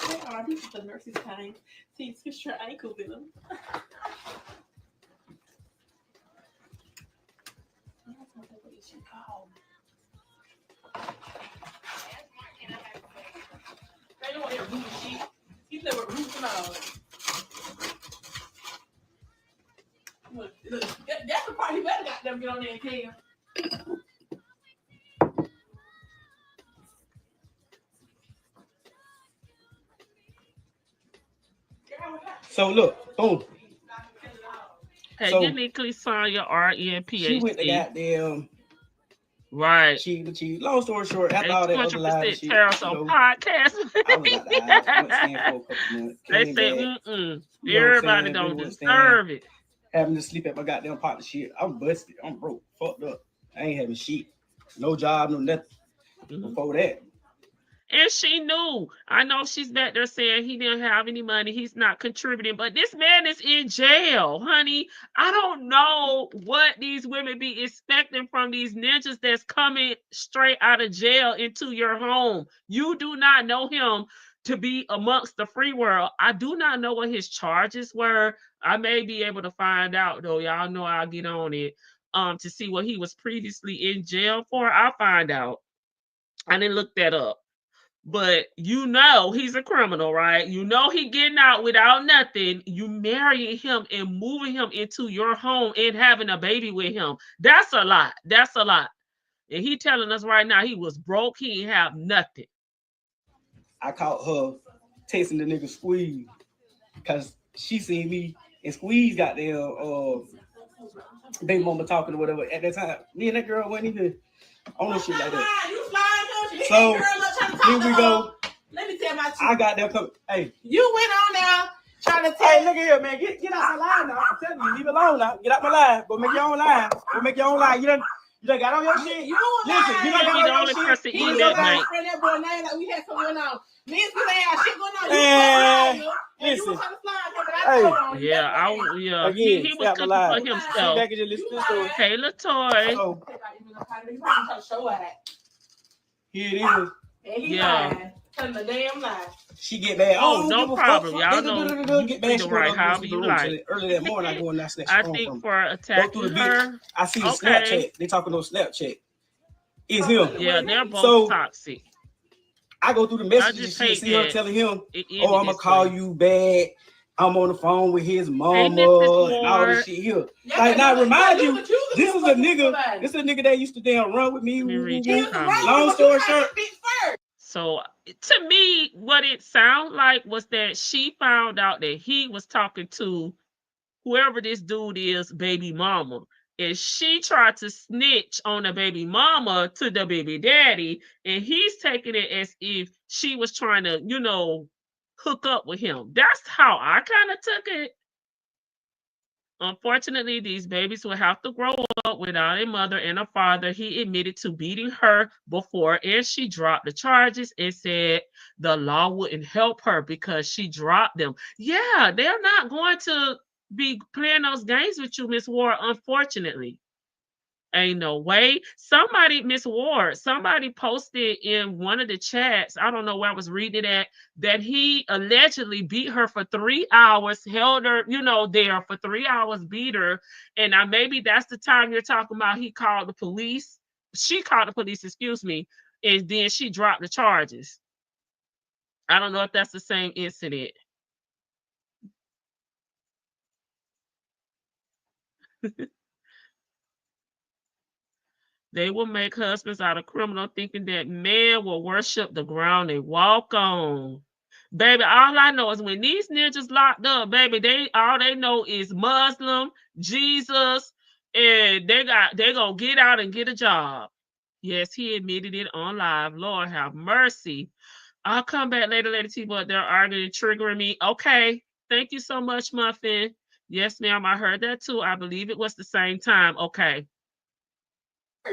They are. This is the nurse's time. See, twist your ankles in them. They don't want their root shit. He's never roots and all. Look, that's the part he better got them get on there and tell. so look, boom. Hey, So, you need Sonya RNPHD. she went to goddamn. Right. She. Long story short, after all that other live and shit, tariffs on podcast. I was out the house. Went staying for a couple months. They Came said, back. You know everybody don't deserve it. Having to sleep at my goddamn partner shit. I'm busted. I'm broke. Fucked up. I ain't having shit. No job, no nothing. Before that. And she knew. I know she's back there saying he didn't have any money. He's not contributing. But this man is in jail, honey. I don't know what these women be expecting from these ninjas that's coming straight out of jail into your home. You do not know him to be amongst the free world. I do not know what his charges were. I may be able to find out, though. Y'all know I'll get on it to see what he was previously in jail for. I'll find out. I didn't look that up. But you know he's a criminal, right? You know he getting out without nothing. You marrying him and moving him into your home and having a baby with him. That's a lot. That's a lot. And he telling us right now he was broke. He ain't have nothing. I caught her texting the nigga Squeeze because she seen me and Squeeze got their baby mama talking or whatever. At that time, me and that girl wasn't even on no shit like that. So here we go. Let me tell my truth. I got there coming. Hey, you went on there trying to tell. Hey, look at here, man. Get out my line now. I'm telling you, leave it alone now. Get out my line. Go make your own line. Go make your own line. You done got on your shit. You Listen, you done got on your shit. You don't that boy name that we had something going on. Me and we had shit going on. Listen. Yeah. He was cooking for himself. Hey, Latoy. Here it is. Yeah. Telling the damn lie. She get mad. Oh, no problem. Y'all know you get mad. do right however you like. Early that morning, I go in that snatch. I think for attacking her. I see the Snapchat. They talking on Snapchat. It's him. Yeah, they're both toxic. I go through the messages and see her telling him, "Oh, I'm gonna call you back. I'm on the phone with his mama and all this shit here." Like, now remind you, this is a nigga. This is a nigga that used to damn run with me. Long story short. So to me, what it sounded like was that she found out that he was talking to whoever this dude is, baby mama. And she tried to snitch on the baby mama to the baby daddy. And he's taking it as if she was trying to, hook up with him. That's how I kind of took it. Unfortunately, these babies will have to grow up without a mother and a father. He admitted to beating her before, and she dropped the charges and said the law wouldn't help her because she dropped them. Yeah, they're not going to be playing those games with you, Miss Ward, unfortunately. Ain't no way. Miss Ward, somebody posted in one of the chats, I don't know where I was reading it at, that he allegedly beat her for 3 hours, held her, there for 3 hours, beat her. And maybe that's the time you're talking about. He called the police. She called the police, excuse me, and then she dropped the charges. I don't know if that's the same incident. They will make husbands out of criminal, thinking that men will worship the ground they walk on. Baby, all I know is when these ninjas locked up, baby, all they know is Muslim, Jesus, and they gonna get out and get a job. Yes, he admitted it on live. Lord have mercy. I'll come back later, Lady T, but they're arguing, triggering me. Okay, thank you so much, Muffin. Yes, ma'am, I heard that too. I believe it was the same time. Okay.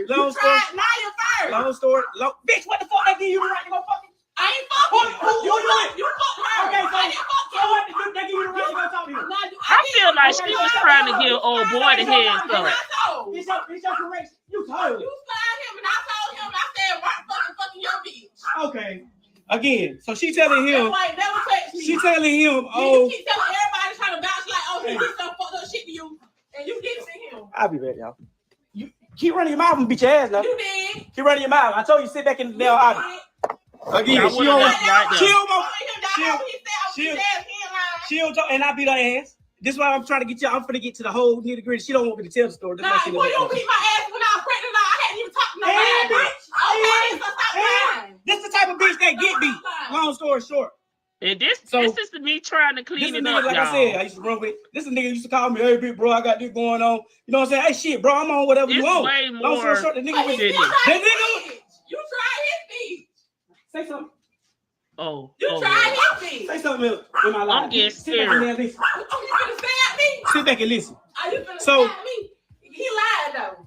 Long story. Bitch, what the fuck that give you the right to go fucking? I ain't fucking. You fucked her. Okay, so what did that give you the right to go talk to him? I feel like she was trying to give old boy the heads up. It's your correction. You told him. You slide him and I told him. I said, "What fucking your bitch?" Okay. Again, so she telling him. Never text me. She telling him, You keep telling everybody trying to bounce like, "Oh, he did some fucked up shit to you," and you did to him. I'll be back, y'all. Keep running your mouth and beat your ass now. You did. Keep running your mouth. I told you sit back in the damn audience. Again, she'll talk, and I beat her ass. This is why I'm trying to get you. I'm finna get to the whole nitty gritty. She don't want me to tell the story. Nah, you beat my ass when I was pregnant. I hadn't even talked to nobody. This the type of bitch that get beat. Long story short. And this So is me trying to this clean is it nigga, up, like y'all. I said, I used to run with. This is nigga used to call me, hey big bro, I got this going on. You know what I'm saying? Hey shit, bro, I'm on whatever you It's want. way Long more story short, the nigga with than this. that nigga. You tried his feet. Say something. Oh, You tried his feet. Say something else in my life. I'm getting Sit back and scared. listen. Oh, you finna stab me? Sit back and listen. Are you finna So- stab me? He lied though.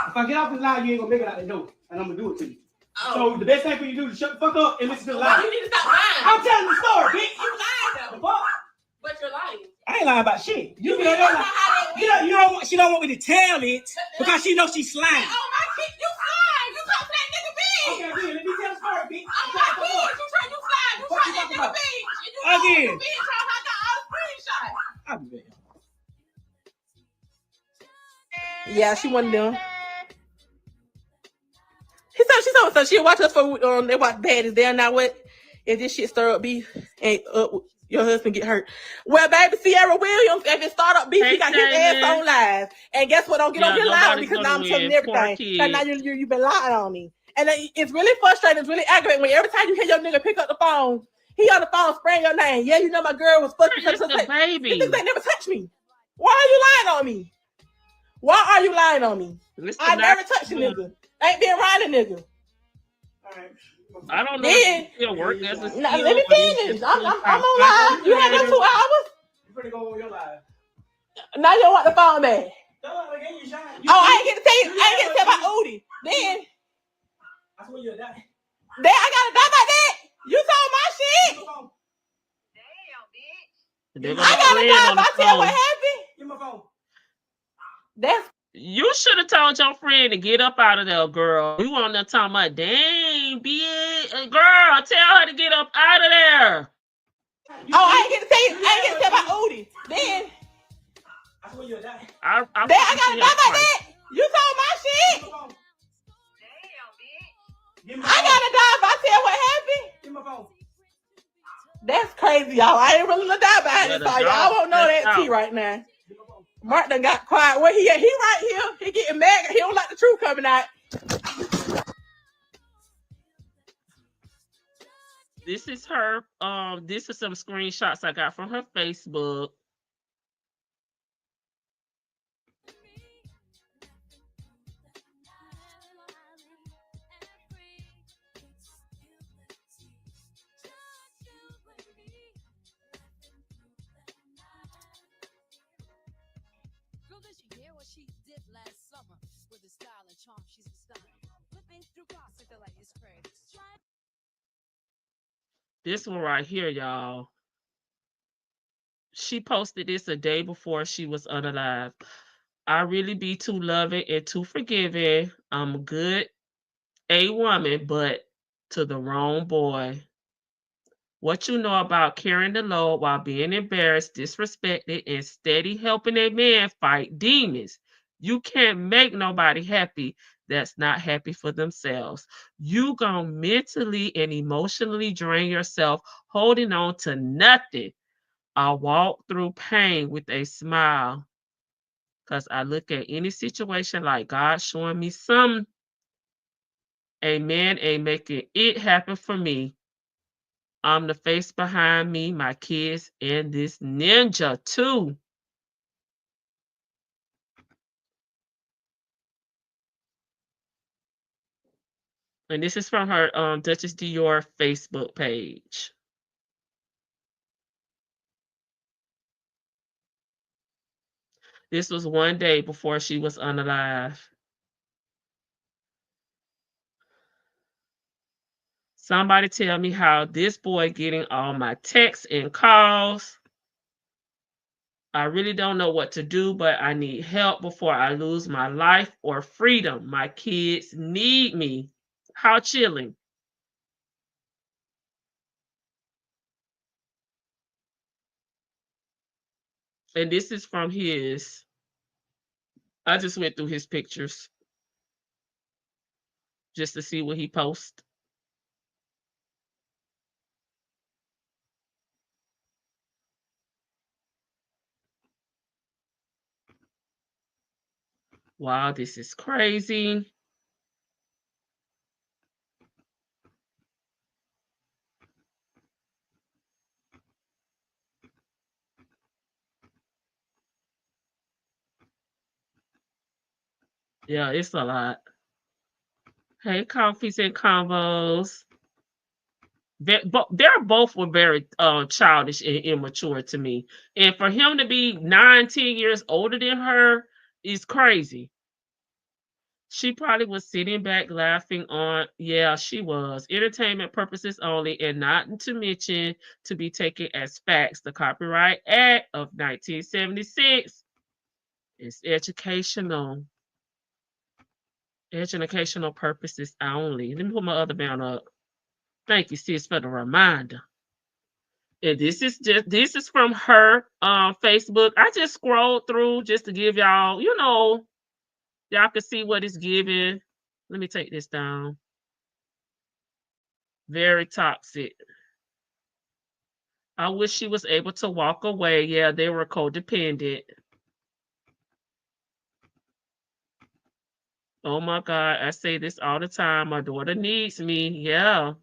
If I get off this line, you ain't gonna make it out the door, and I'm gonna do it to you. Oh. So the best thing for you to do is shut the fuck up and listen to the Well, lie. you need to stop lying. I'm telling the story, bitch. You lied The though. fuck? But you're lying. I ain't lying about shit. You You know know that. how that You know, you don't want, she don't want me to tell it because she knows she's Oh lying. my kid, you slime. You talk to that nigga bitch. Okay, again, let me tell the story, bitch. Oh my kid, you try you slime. You What try you that talking nigga about? bitch. And you Again. know the bitch trying to got all screenshot. I'll be back. Yeah, she one of them. She told us she'll watch us for they watch baddies. They're not what if this shit stir up beef and your husband get hurt. Well, baby, Sierra Williams, if it start up beef, Hey, he got his ass Damon. on live. And guess what? Don't get on here lying nobody's because gonna now I'm telling win. Poor everything. And now kid. you've been lying on me. And it's really frustrating. It's really aggravating when every time you hear your nigga pick up the phone, he on the phone spraying your name. Yeah, you know my girl was fucking. It's the baby. This nigga ain't never touched me. Why are you lying on me? Why are you lying on me? Listen, I never touched a nigga. Ain't been around a nigga. I don't know Then, if it work as a now, skill, let me but it's finish. just I'm full-time on live. You had them 2 hours. You better go on your live. Now you don't want the phone back. No, I gave you a shot. Oh, I ain't get to tell you. I ain't get to tell about Udi. Then I swear you'll die. I gotta die about that. You told my shit. They're I gonna gotta plan die on if I the tell what phone. happened. Give me my phone. That's You should have told your friend to get up out of there, girl. You on there talking about, dang, bitch. Girl, tell her to get up out of there. I ain't get to tell you. I ain't get to tell about Udi. Then I swear you'll die. I I gotta die about that. You told my shit. Give me my phone. Give me my I phone. gotta die if I tell what happened. Give me my phone. That's crazy, y'all. I ain't really gonna die behind Yeah, this. the Y'all dog won't know stepped that tea out. right now. Mark done got quiet. Where he at? He right here. He getting mad. He don't like the truth coming out. This is her. This is some screenshots I got from her Facebook. Girl, did you hear what she did last summer? With the style and charm, she's a star. Flipping through glass like the latest craze. This one right here, y'all. She posted this a day before she was unalive. I really be too loving and too forgiving. I'm a good A woman, but to the wrong boy. What you know about carrying the load while being embarrassed, disrespected, and steady helping a man fight demons? You can't make nobody happy that's not happy for themselves. You gonna mentally and emotionally drain yourself holding on to nothing. I walk through pain with a smile because I look at any situation like God showing me some. A man ain't making it happen for me. I'm the face behind me, my kids, and this ninja too. And this is from her Duchess Dior Facebook page. This was one day before she was unalive. Somebody tell me how this boy getting all my texts and calls. I really don't know what to do, but I need help before I lose my life or freedom. My kids need me. How chilling. And this is from his. I just went through his pictures just to see what he posts. Wow, this is crazy. Yeah, it's a lot. Hey, coffees and combos. They're both were very childish and immature to me. And for him to be 9, 10 years older than her is crazy. She probably was sitting back laughing on, yeah, she was. Entertainment purposes only, and not to mention to be taken as facts. The Copyright Act of 1976 is educational purposes only. Let me put my other band up. Thank you, sis, for the reminder. And this is from her Facebook. I just scrolled through just to give y'all, y'all can see what it's giving. Let me take this down. Very toxic. I wish she was able to walk away. Yeah, they were codependent. Oh my God, I say this all the time. My daughter needs me. Yeah.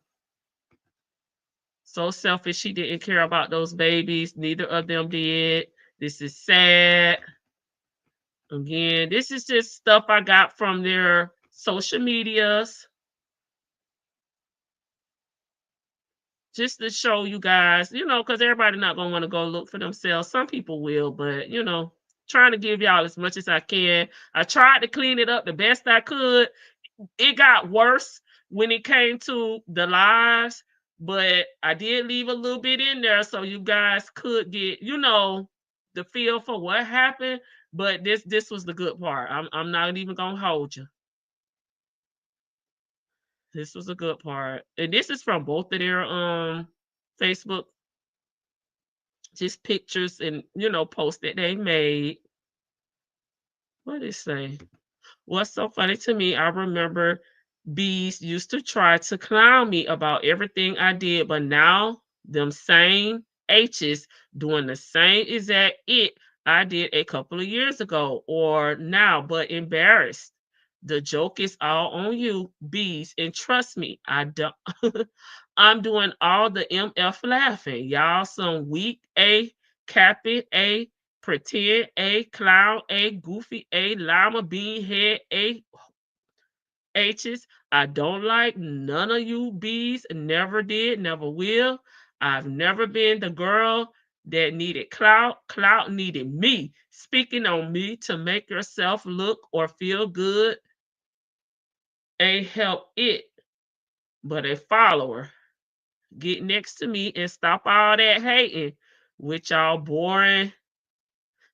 So selfish. She didn't care about those babies. Neither of them did. This is sad. Again, this is just stuff I got from their social medias. Just to show you guys, because everybody not gonna want to go look for themselves. Some people will, but trying to give y'all as much as I can. I tried to clean it up the best I could. It got worse when it came to the lives, but I did leave a little bit in there so you guys could get, the feel for what happened. But this was the good part. I'm not even gonna hold you. This was a good part. And this is from both of their Facebook, just pictures and posts that they made. What did it say? What's so funny to me, I remember B's used to try to clown me about everything I did, but now them same H's doing the same exact it I did a couple of years ago or now, but embarrassed. The joke is all on you, B's, and trust me, I don't. I'm doing all the MF laughing. Y'all some weak A, capping A, pretend A, clown A, goofy A, llama bean head A, H's. I don't like none of you B's. Never did, never will. I've never been the girl that needed clout. Clout needed me. Speaking on me to make yourself look or feel good ain't help it, but a follower. Get next to me and stop all that hating with y'all boring.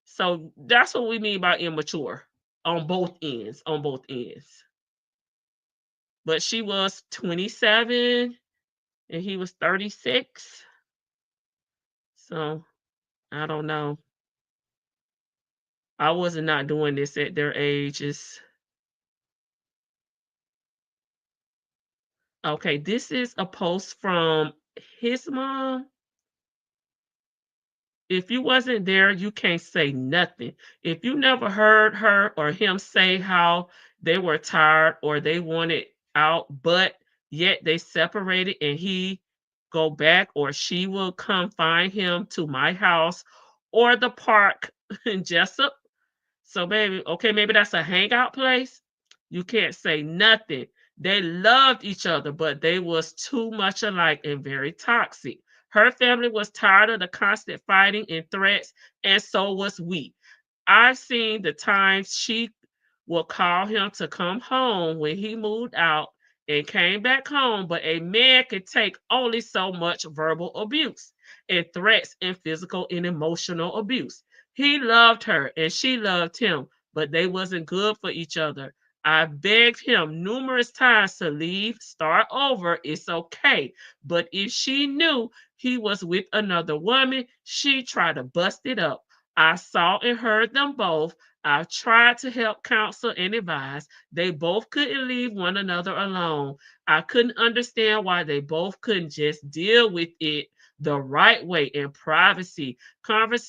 So that's what we mean by immature on both ends. On both ends. But she was 27 and he was 36. So I don't know. I was not doing this at their ages. Okay, this is a post from his mom. If you wasn't there, you can't say nothing. If you never heard her or him say how they were tired or they wanted out, but yet they separated and he go back or she will come find him to my house or the park in Jessup. So baby, okay, maybe that's a hangout place. You can't say nothing. They loved each other, but they was too much alike and very toxic. Her family was tired of the constant fighting and threats, and so was we. I've seen the times she would call him to come home when he moved out and came back home, but a man could take only so much verbal abuse and threats and physical and emotional abuse. He loved her and she loved him, but they wasn't good for each other. I begged him numerous times to leave, start over. It's okay. But if she knew he was with another woman, she tried to bust it up. I saw and heard them both. I've tried to help counsel and advise. They both couldn't leave one another alone. I couldn't understand why they both couldn't just deal with it the right way in privacy, private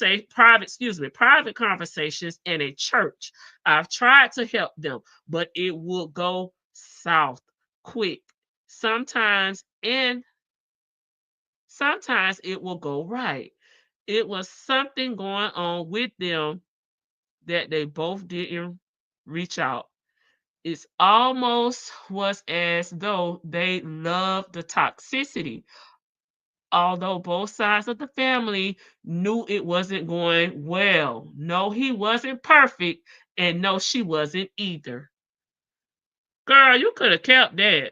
conversations in a church. I've tried to help them, but it will go south quick. Sometimes and sometimes it will go right. It was something going on with them that they both didn't reach out. It's almost was as though they loved the toxicity, although both sides of the family knew it wasn't going well. No, he wasn't perfect, and no, she wasn't either. Girl, you could have kept that.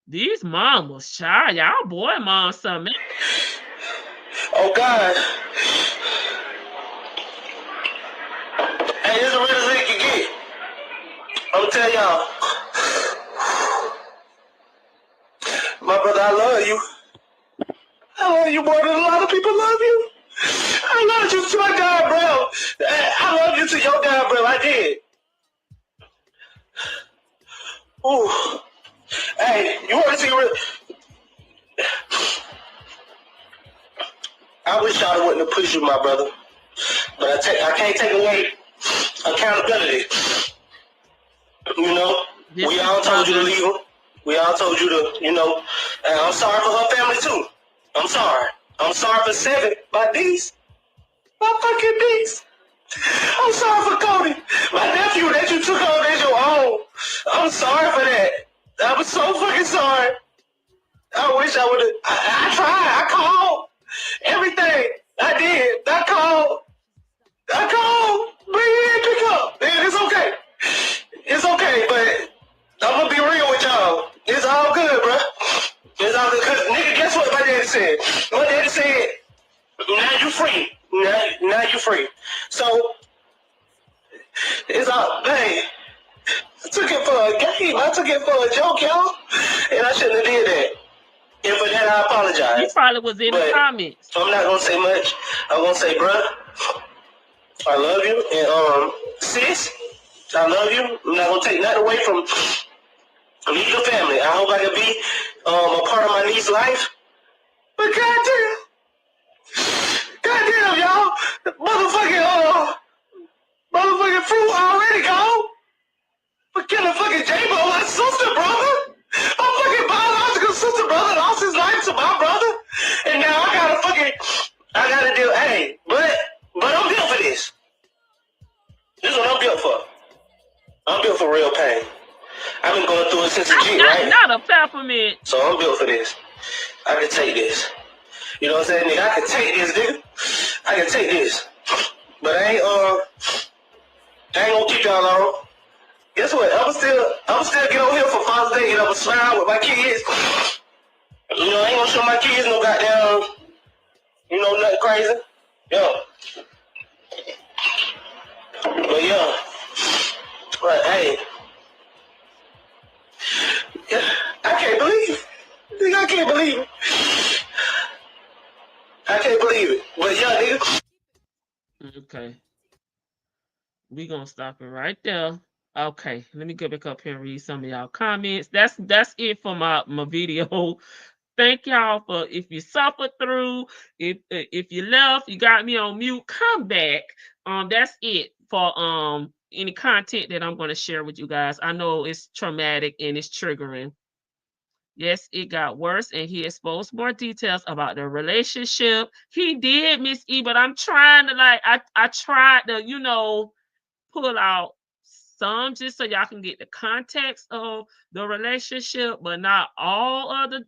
These mamas, child, y'all boy mom something. Oh God. Hey, this is the realest it can get. I'm gonna tell y'all. My brother, I love you. I love you more than a lot of people love you. I love you to my God, bro. I love you to your God, bro. I did. Ooh. Hey, you want to see real? I wish I wouldn't have pushed you, my brother. But I can't take away accountability. You know, we all told you to leave him. We all told you to, you know. And I'm sorry for her family too. I'm sorry. I'm sorry for 7, my niece. My fucking niece. I'm sorry for Cody. My nephew that you took on as your own. I'm sorry for that. I was so fucking sorry. I wish I would have. I tried. I called. Everything. I did. I called. But he didn't pick up. Man, it's okay. It's okay, but I'm gonna be real with y'all. It's all good, bro. It's all good. Cause nigga, guess what my daddy said? My daddy said, now you free. Now you free. So it's all, hey, I took it for a game. I took it for a joke, y'all. And I shouldn't have did that. And for that, I apologize. You probably was in the comments. I'm not gonna say much. I'm gonna say, bruh, I love you. And sis, I love you. I'm not gonna take nothing away from your family. I hope I can be a part of my niece's life. But goddamn, y'all, motherfucking fruit already gone. For killing fucking J-Bo, my sister, brother. My fucking biological sister, brother, lost his life to my brother. And now I gotta deal, hey, but I'm built for this. This is what I'm built for. I'm built for real pain. I've been going through it since a G, right? Not a peppermint. So I'm built for this. I can take this. You know what I'm saying, nigga? I can take this, nigga. I can take this. But I ain't gonna keep y'all long. Guess what? I'ma still get on here for Father's Day and I'ma smile with my kids. You know, I ain't gonna show my kids no goddamn, you know, nothing crazy. Yo. But yeah. But hey. I can't believe it. Nigga, I can't believe it. I can't believe it. But yeah, nigga. Okay. We gonna stop it right there. Okay, let me get back up here and read some of y'all comments. That's it for my video. Thank y'all for, if you suffered through, if you left, you got me on mute, come back. That's it for any content that I'm gonna share with you guys. I know it's traumatic and it's triggering. Yes, it got worse, and he exposed more details about the relationship. He did, Miss E, but I'm trying to I tried to, you know, pull out some just so y'all can get the context of the relationship, but not all of the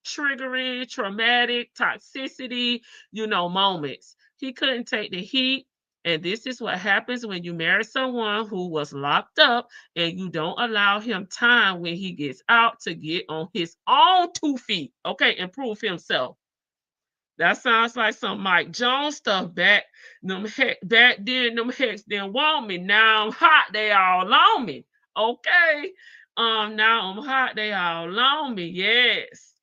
triggering, traumatic, toxicity, you know, moments. He couldn't take the heat. And this is what happens when you marry someone who was locked up and you don't allow him time when he gets out to get on his own 2 feet, okay, and prove himself. That sounds like some Mike Jones stuff back back then. Them hex didn't want me. Now I'm hot, they all on me. Okay. Now I'm hot, they all on me. Yes.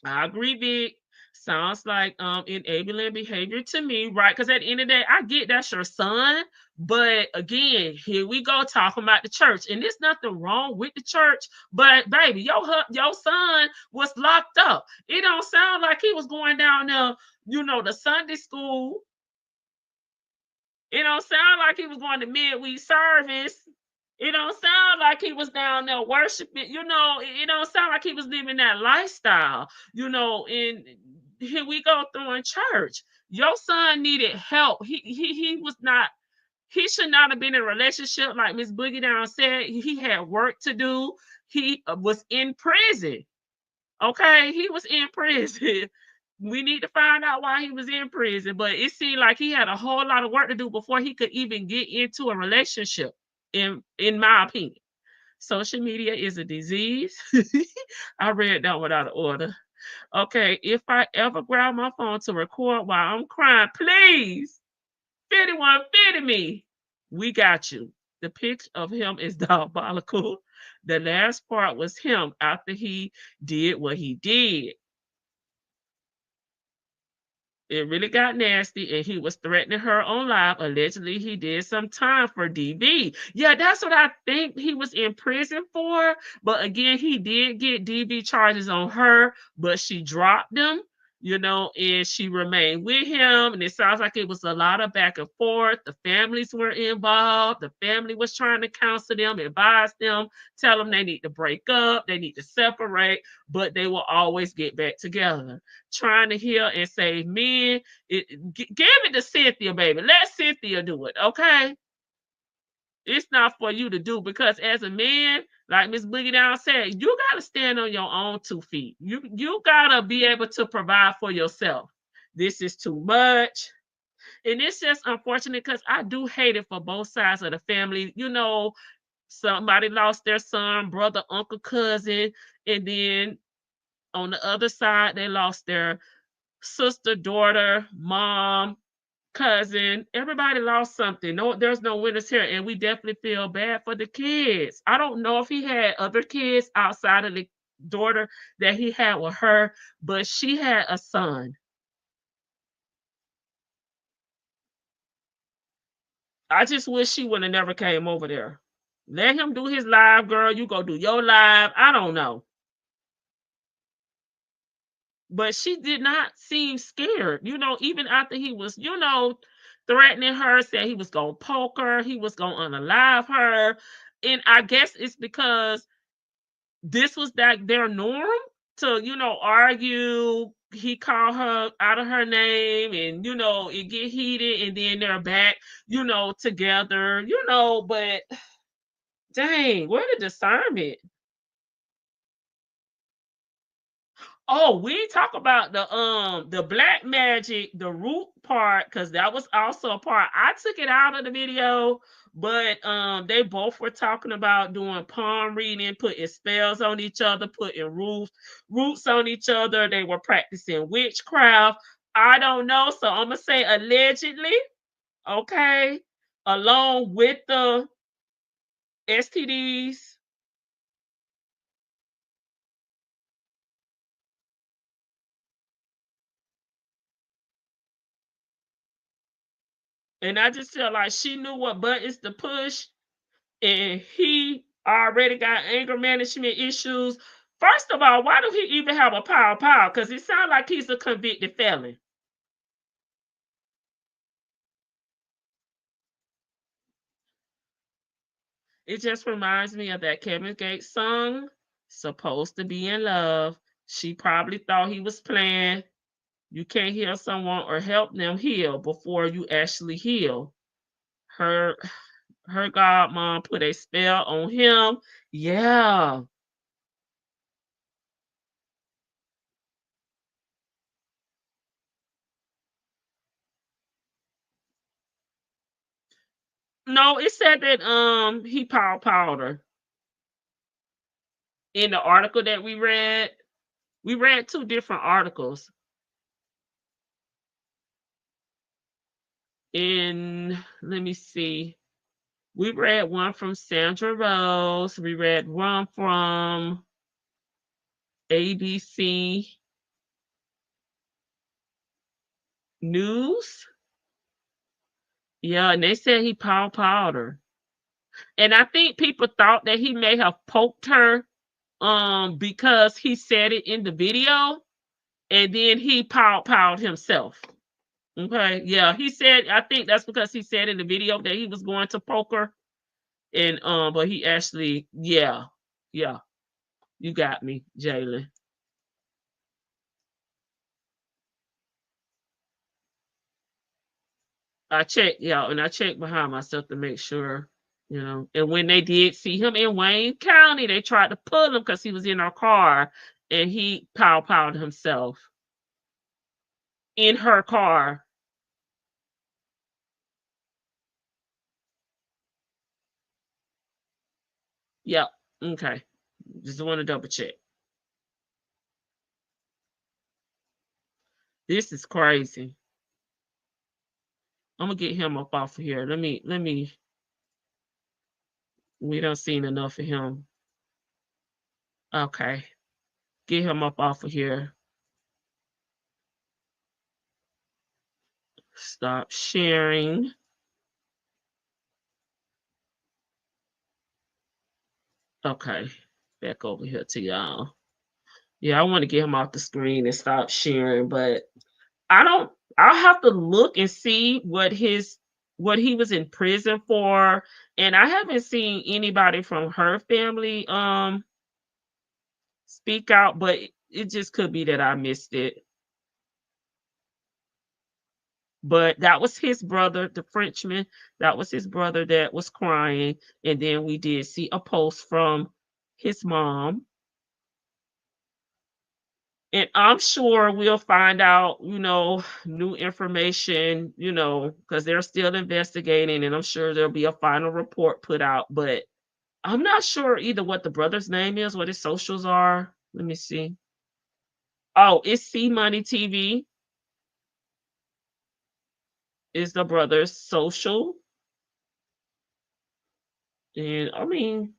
I agree, Vic. Sounds like enabling behavior to me, right? Because at the end of the day, I get that's your son. But again, here we go talking about the church. And there's nothing wrong with the church. But baby, your son was locked up. It don't sound like he was going down there, you know, the Sunday school. It don't sound like he was going to midweek service. It don't sound like he was down there worshiping, you know, it don't sound like he was living that lifestyle, you know, and here we go through in church. Your son needed help. He was not He should not have been in a relationship. Like Miss Boogie Down said, he had work to do. He was in prison. Okay, he was in prison. We need to find out why he was in prison, but it seemed like he had a whole lot of work to do before he could even get into a relationship, in my opinion. Social media is a disease. I read that without an order. Okay, if I ever grab my phone to record while I'm crying, please, 5150 me. We got you. The picture of him is diabolical. The last part was him after he did what he did. It really got nasty, and he was threatening her on live. Allegedly, he did some time for DV. Yeah, that's what I think he was in prison for. But again, he did get DV charges on her, but she dropped them, and she remained with him. And it sounds like it was a lot of back and forth. The families were involved. The family was trying to counsel them, advise them, tell them they need to break up, they need to separate, but they will always get back together, trying to heal and save men. Give it to Cynthia, baby. Let Cynthia do it, okay? It's not for you to do, because as a man, like Miss Boogie Down said, you gotta stand on your own 2 feet. You gotta be able to provide for yourself. This is too much. And it's just unfortunate, because I do hate it for both sides of the family. Somebody lost their son, brother, uncle, cousin, and then on the other side, they lost their sister, daughter, mom, cousin. Everybody lost something. No, there's no winners here, and we definitely feel bad for the kids. I don't know if he had other kids outside of the daughter that he had with her, but she had a son. I just wish she would have never came over there. Let him do his live, girl. You go do your live. I don't know. But she did not seem scared, even after he was, threatening her, said he was going to poke her, he was going to unalive her. And I guess it's because this was their norm to, argue. He called her out of her name, and, it get heated, and then they're back, together, but dang, where the discernment? Oh, we talk about the black magic, the root part, because that was also a part. I took it out of the video, but they both were talking about doing palm reading, putting spells on each other, putting roots on each other. They were practicing witchcraft. I don't know, so I'm gonna say allegedly, okay, along with the STDs. And I just feel like she knew what buttons to push, and he already got anger management issues. First of all, why do he even have a pow pow? Because it sounds like he's a convicted felon. It just reminds me of that Kevin Gates song, Supposed to Be in Love. She probably thought he was playing. You can't heal someone or help them heal before you actually heal. Her her godmom put a spell on him. Yeah. No, it said that he powdered her in the article that we read. We read 2 different articles. Let me see. We read one from Sandra Rose. We read one from ABC News. Yeah, and they said he powdered her. And I think people thought that he may have poked her because he said it in the video, and then he powdered himself. Okay, yeah, he said, I think that's because he said in the video that he was going to poke her, and but he actually, yeah, you got me, Jalen. I checked, yeah, and I checked behind myself to make sure, you know. And when they did see him in Wayne County, they tried to pull him because he was in our car, and he powed himself in her car. Yep. Okay. Just want to double check. This is crazy. I'm gonna get him up off of here. Let me. We don't seen enough of him. Okay. Get him up off of here. Stop sharing. Okay. Back over here to y'all. Yeah, I want to get him off the screen and stop sharing, but I don't. I'll have to look and see what he was in prison for, and I haven't seen anybody from her family speak out, but it just could be that I missed it. But that was his brother, the Frenchman. That was his brother that was crying, and then we did see a post from his mom. And I'm sure we'll find out, new information, because they're still investigating, and I'm sure there'll be a final report put out. But I'm not sure either what the brother's name is, what his socials are. Let me see. Oh, it's C Money TV is the brother's social. And I mean,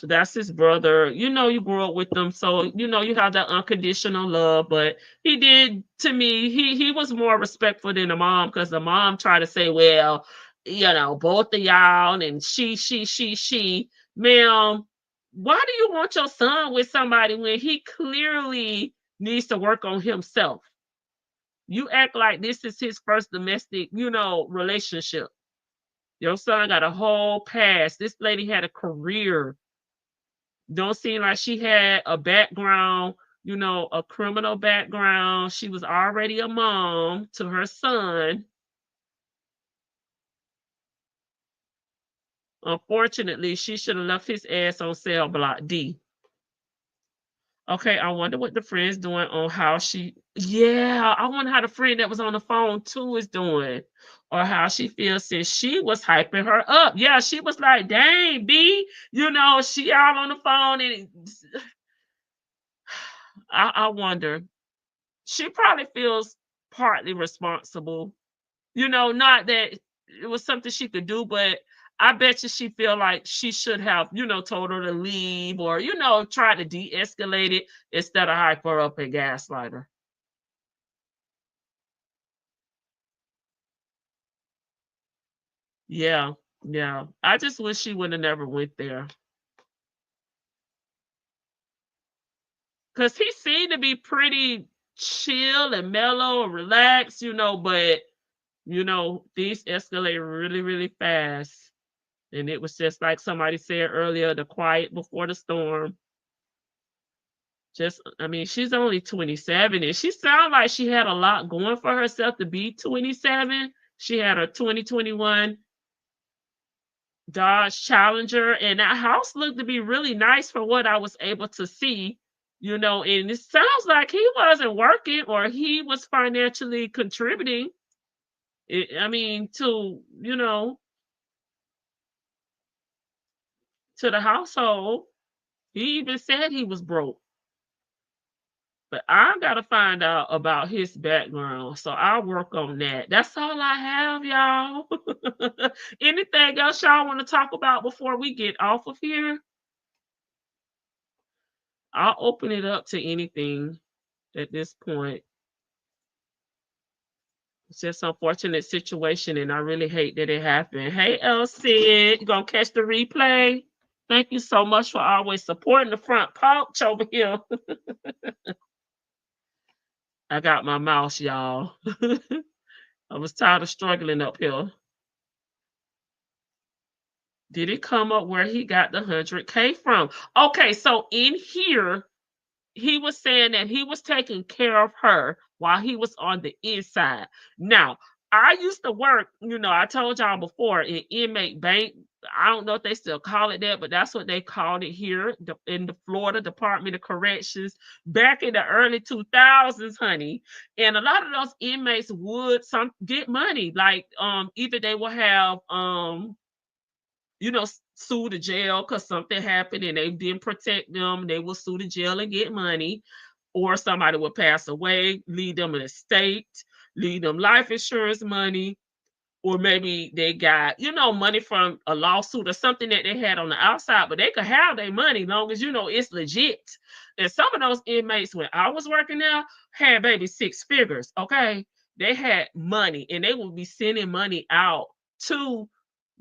that's his brother. You grew up with them, so you have that unconditional love. But he did to me, he was more respectful than the mom, because the mom tried to say, well, both of y'all and she. Ma'am, why do you want your son with somebody when he clearly needs to work on himself? You act like this is his first domestic, relationship. Your son got a whole past. This lady had a career. Don't seem like she had a background, a criminal background. She was already a mom to her son. Unfortunately, she should have left his ass on cell block D. Okay, I wonder what the friend's doing on how she. Yeah, I wonder how the friend that was on the phone too is doing, or how she feels since she was hyping her up. Yeah, she was like, dang, B, she all on the phone. And I wonder. She probably feels partly responsible. Not that it was something she could do, but I bet you she feel like she should have, told her to leave, or, try to de-escalate it instead of hype her up and gaslight her. Yeah, yeah. I just wish she would have never went there. Because he seemed to be pretty chill and mellow and relaxed, but, these escalate really, really fast. And it was just like somebody said earlier, the quiet before the storm. I mean, she's only 27, and she sounded like she had a lot going for herself to be 27. She had a 2021 Dodge Challenger, and that house looked to be really nice for what I was able to see, and it sounds like he wasn't working, or he was financially contributing. I mean, to the household. He even said he was broke. But I gotta find out about his background, so I'll work on that. That's all I have, y'all. Anything else y'all want to talk about before we get off of here? I'll open it up to anything at this point. It's just an unfortunate situation, and I really hate that it happened. Hey, Elsie, you gonna catch the replay? Thank you so much for always supporting the front porch over here. I got my mouse, y'all. I was tired of struggling up here. Did it come up where he got the 100K from? Okay, so in here, he was saying that he was taking care of her while he was on the inside. Now, I used to work, I told y'all before in inmate bank. I don't know if they still call it that, but that's what they called it here in the Florida Department of Corrections back in the early 2000s, honey. And a lot of those inmates would some get money, like either they will have sue the jail because something happened and they didn't protect them. They will sue the jail and get money, or somebody will pass away, leave them an estate, leave them life insurance money, or maybe they got money from a lawsuit or something that they had on the outside, but they could have their money long as it's legit. And some of those inmates when I was working there had baby six figures. Okay, they had money and they would be sending money out to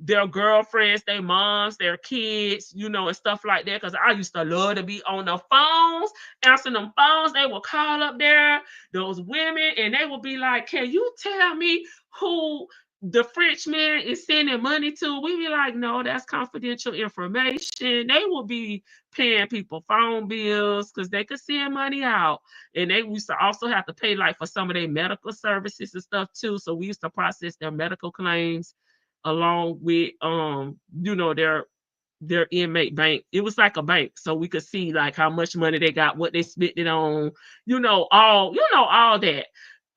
their girlfriends, their moms, their kids, and stuff like that. Because I used to love to be on the phones, answering them phones. They would call up there, those women, and they would be like, "Can you tell me who the Frenchman is sending money to?" We be like, "No, that's confidential information." They will be paying people phone bills because they could send money out. And they used to also have to pay like for some of their medical services and stuff too. So we used to process their medical claims along with their inmate bank. It was like a bank, so we could see like how much money they got, what they spent it on, all that.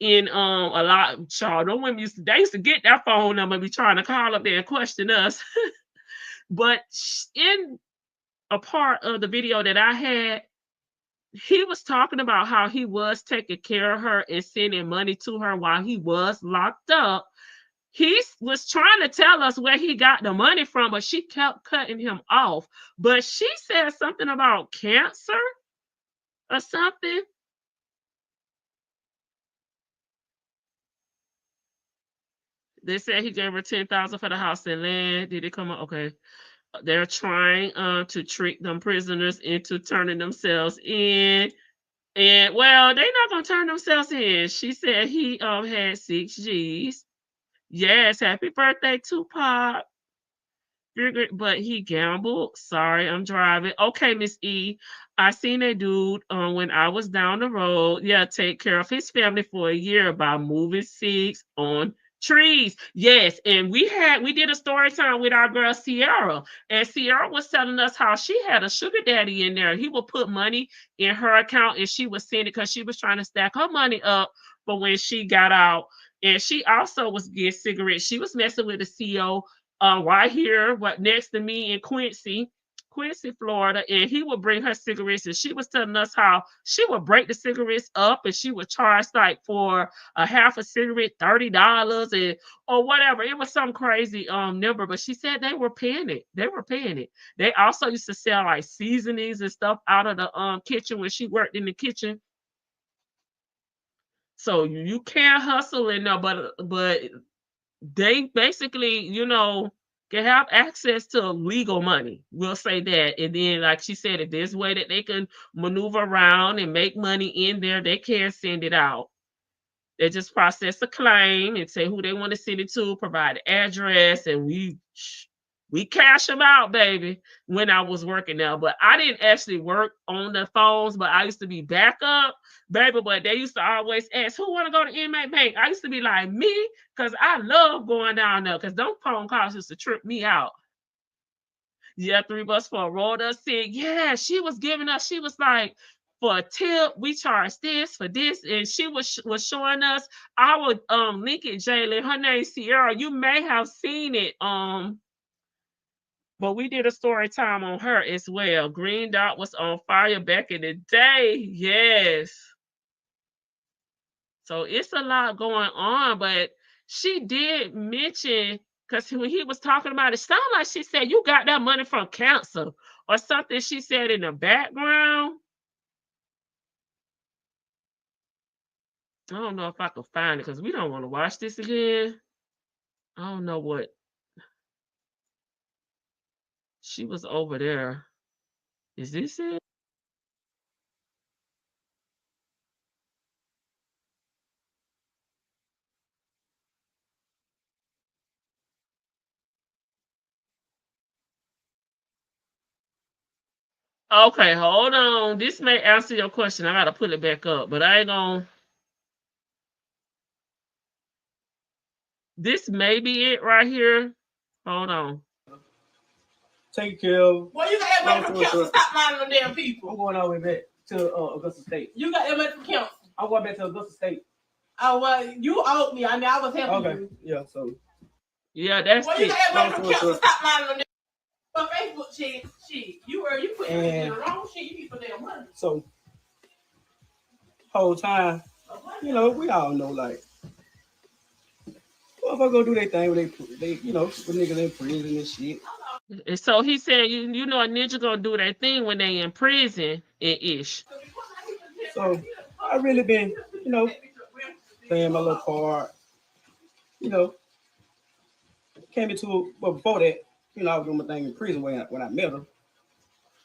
And a lot of child, no women they used to get that phone number and be trying to call up there and question us. But in a part of the video that I had, he was talking about how he was taking care of her and sending money to her while he was locked up. He was trying to tell us where he got the money from, but she kept cutting him off. But she said something about cancer or something. They said he gave her 10,000 for the house and land. Did it come up? Okay. They're trying to trick them prisoners into turning themselves in. And well, they're not gonna turn themselves in. She said he had 6 G's. Yes, happy birthday, Tupac. But he gambled. Sorry, I'm driving. Okay, Miss E. I seen a dude when I was down the road. Yeah, take care of his family for a year by moving seeds on trees. Yes, and we did a story time with our girl Sierra, and Sierra was telling us how she had a sugar daddy in there. He would put money in her account, and she would send it because she was trying to stack her money up for when she got out. And she also was getting cigarettes. She was messing with the CEO right here, what next to me in Quincy, Florida, and he would bring her cigarettes, and she was telling us how she would break the cigarettes up, and she would charge like for a half a cigarette $30 and or whatever. It was some crazy number, but she said they were paying it. They were paying it. They also used to sell like seasonings and stuff out of the kitchen when she worked in the kitchen. So you can't hustle in there, but they basically, can have access to legal money. We'll say that. And then, like she said, if there's a way that they can maneuver around and make money in there, they can send it out. They just process a claim and say who they want to send it to, provide the address, and we cash them out, baby, when I was working there. But I didn't actually work on the phones, but I used to be backup, baby. But they used to always ask, who want to go to Inmate Bank? I used to be like, me, because I love going down there, because those phone calls used to trip me out. Yeah, $3 for a roll up said, yeah, she was giving us, she was like, for a tip, we charge this for this. And she was showing us our Lincoln Jalen. Her name's Sierra. You may have seen it. But we did a story time on her as well. Green Dot was on fire back in the day. Yes. So it's a lot going on, but she did mention, because when he was talking about it, sounded like she said, you got that money from cancer or something she said in the background. I don't know if I could find it because we don't want to watch this again. I don't know what. She was over there. Is this it? Okay, hold on. This may answer your question. I gotta put it back up, but I ain't gonna. This may be it right here. Hold on. Take care of. Well, you got that money from council. Stop lying on them damn people. I'm going all the way back to Augusta State. You got that money from council. I'm going back to Augusta State. Oh, well, you owed me. I mean, I was helping you. Yeah, so. Yeah, that's well, it. You got that money from council. Stop lying on them. But Facebook shit, you put in the wrong shit. You need for damn money. So, whole time, you know, we all know, like, well, if I go do their thing, when they, you know, with niggas in prison and shit. And so he said, you know, a ninja gonna do that thing when they in prison and ish. So I really been, you know, playing my little part. You know, came into well before that, you know, I was doing my thing in prison when I met her.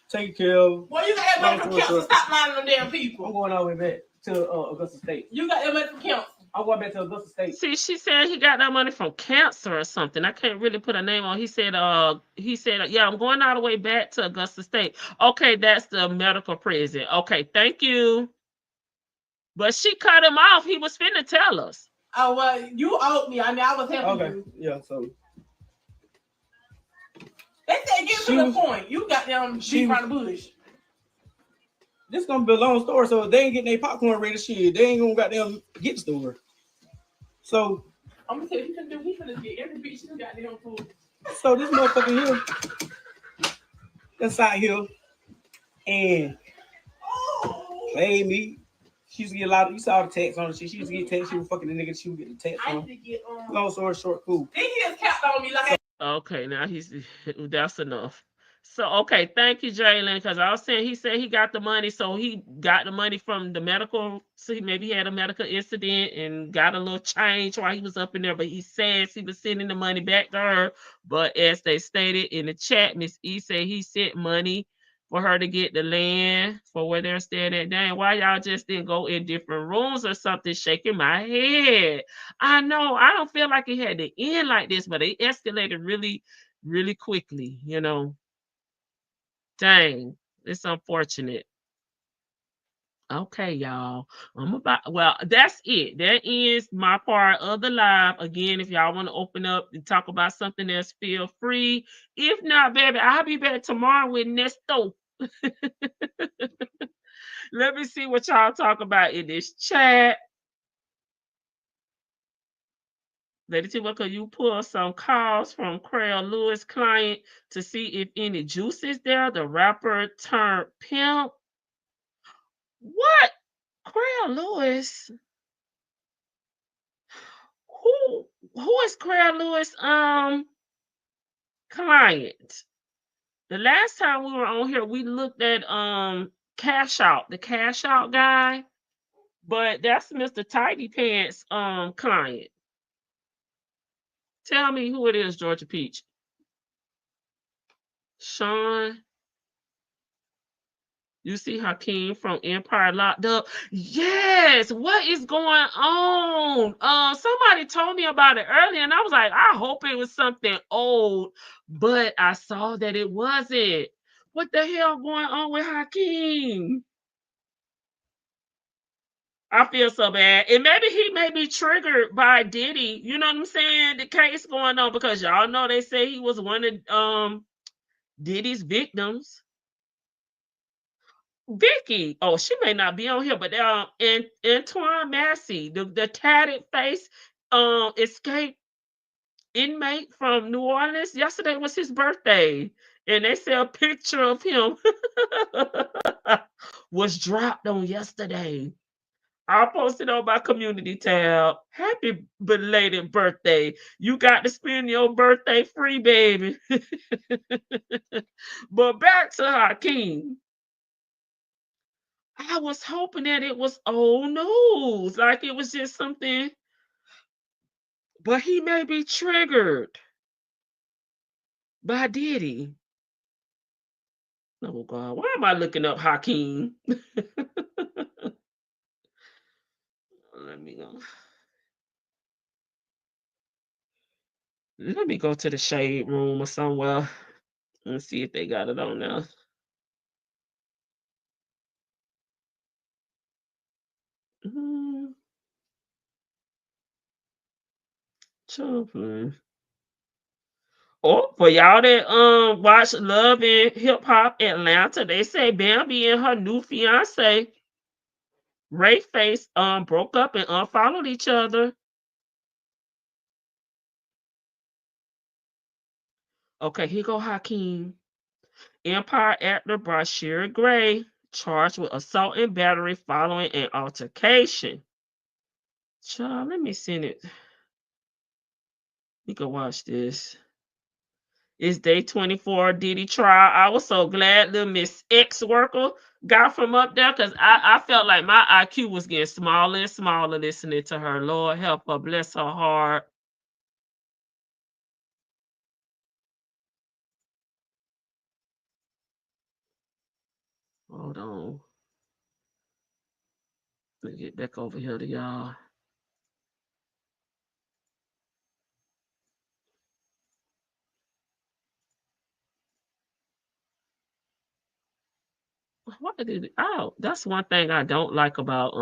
Take care of. Well, you got that money from council. Stop lying on them damn people. I'm going all the way back to Augusta State. You got that money from council. I'm going back to Augusta State. See, she said he got that money from cancer or something. I can't really put a name on. He said, yeah, I'm going all the way back to Augusta State. Okay, that's the medical prison. Okay, thank you. But she cut him off. He was finna tell us. Oh, well, you owed me. I mean, I was helping you. Yeah, so. They said get to the point. You got them beat around the bush. This gonna be a long story, so if they ain't getting their popcorn ready, shit, they ain't gonna goddamn get the store. So I'm gonna tell you, he finna get every bitch you goddamn food. So this motherfucker here, that's out here, and play me. She used to get a lot of, you saw the text on it. She used to get text. She was fucking the nigga. She would get the text on. Long story short, cool. He just capped on me like. Okay, now that's enough. So, okay, thank you, Jalen, because I was saying he said he got the money, so he got the money from the medical, so maybe he had a medical incident and got a little change while he was up in there, but he says he was sending the money back to her, but as they stated in the chat, Miss E said he sent money for her to get the land for where they're staying at. Dang, why y'all just didn't go in different rooms or something? Shaking my head. I know, I don't feel like it had to end like this, but it escalated really, really quickly, you know. Dang, it's unfortunate. Okay, y'all. That's it. That ends my part of the live. Again, if y'all want to open up and talk about something else, feel free. If not, baby, I'll be back tomorrow with Nesto. Let me see what y'all talk about in this chat. Lady T, could you pull some calls from Craig Lewis' client to see if any juice is there? The rapper turned pimp. What? Craig Lewis? Who is Craig Lewis' client? The last time we were on here, we looked at Cash Out, the Cash Out guy, but that's Mr. Tidy Pants client. Tell me who it is, Georgia Peach. Sean. You see Hakeem from Empire locked up? Yes. What is going on? Somebody told me about it earlier, and I was like, I hope it was something old, but I saw that it wasn't. What the hell going on with Hakeem? I feel so bad. And maybe he may be triggered by Diddy. You know what I'm saying? The case going on, because y'all know they say he was one of Diddy's victims. Vicky, oh, she may not be on here, but Antoine Massey, the tatted face, escaped inmate from New Orleans. Yesterday was his birthday, and they say a picture of him was dropped on yesterday. I posted on my community tab. Happy belated birthday! You got to spend your birthday free, baby. But back to Hakeem. I was hoping that it was old news, like it was just something, but he may be triggered by Diddy. Oh God, why am I looking up Hakeem? Let me go. Let me go to the shade room or somewhere and see if they got it on there. Oh, for y'all that watch Love and Hip Hop Atlanta, they say Bambi and her new fiance Ray Face broke up and unfollowed each other. Okay, here go Hakeem. Empire actor Brashear Gray charged with assault and battery following an altercation. Child, let me send it. You can watch this. It's day 24 Diddy trial. I was so glad the Miss X worker got from up there because I felt like my IQ was getting smaller and smaller listening to her. Lord help her, bless her heart. Hold on. Let me get back over here to y'all. Why did it? Oh, that's one thing I don't like about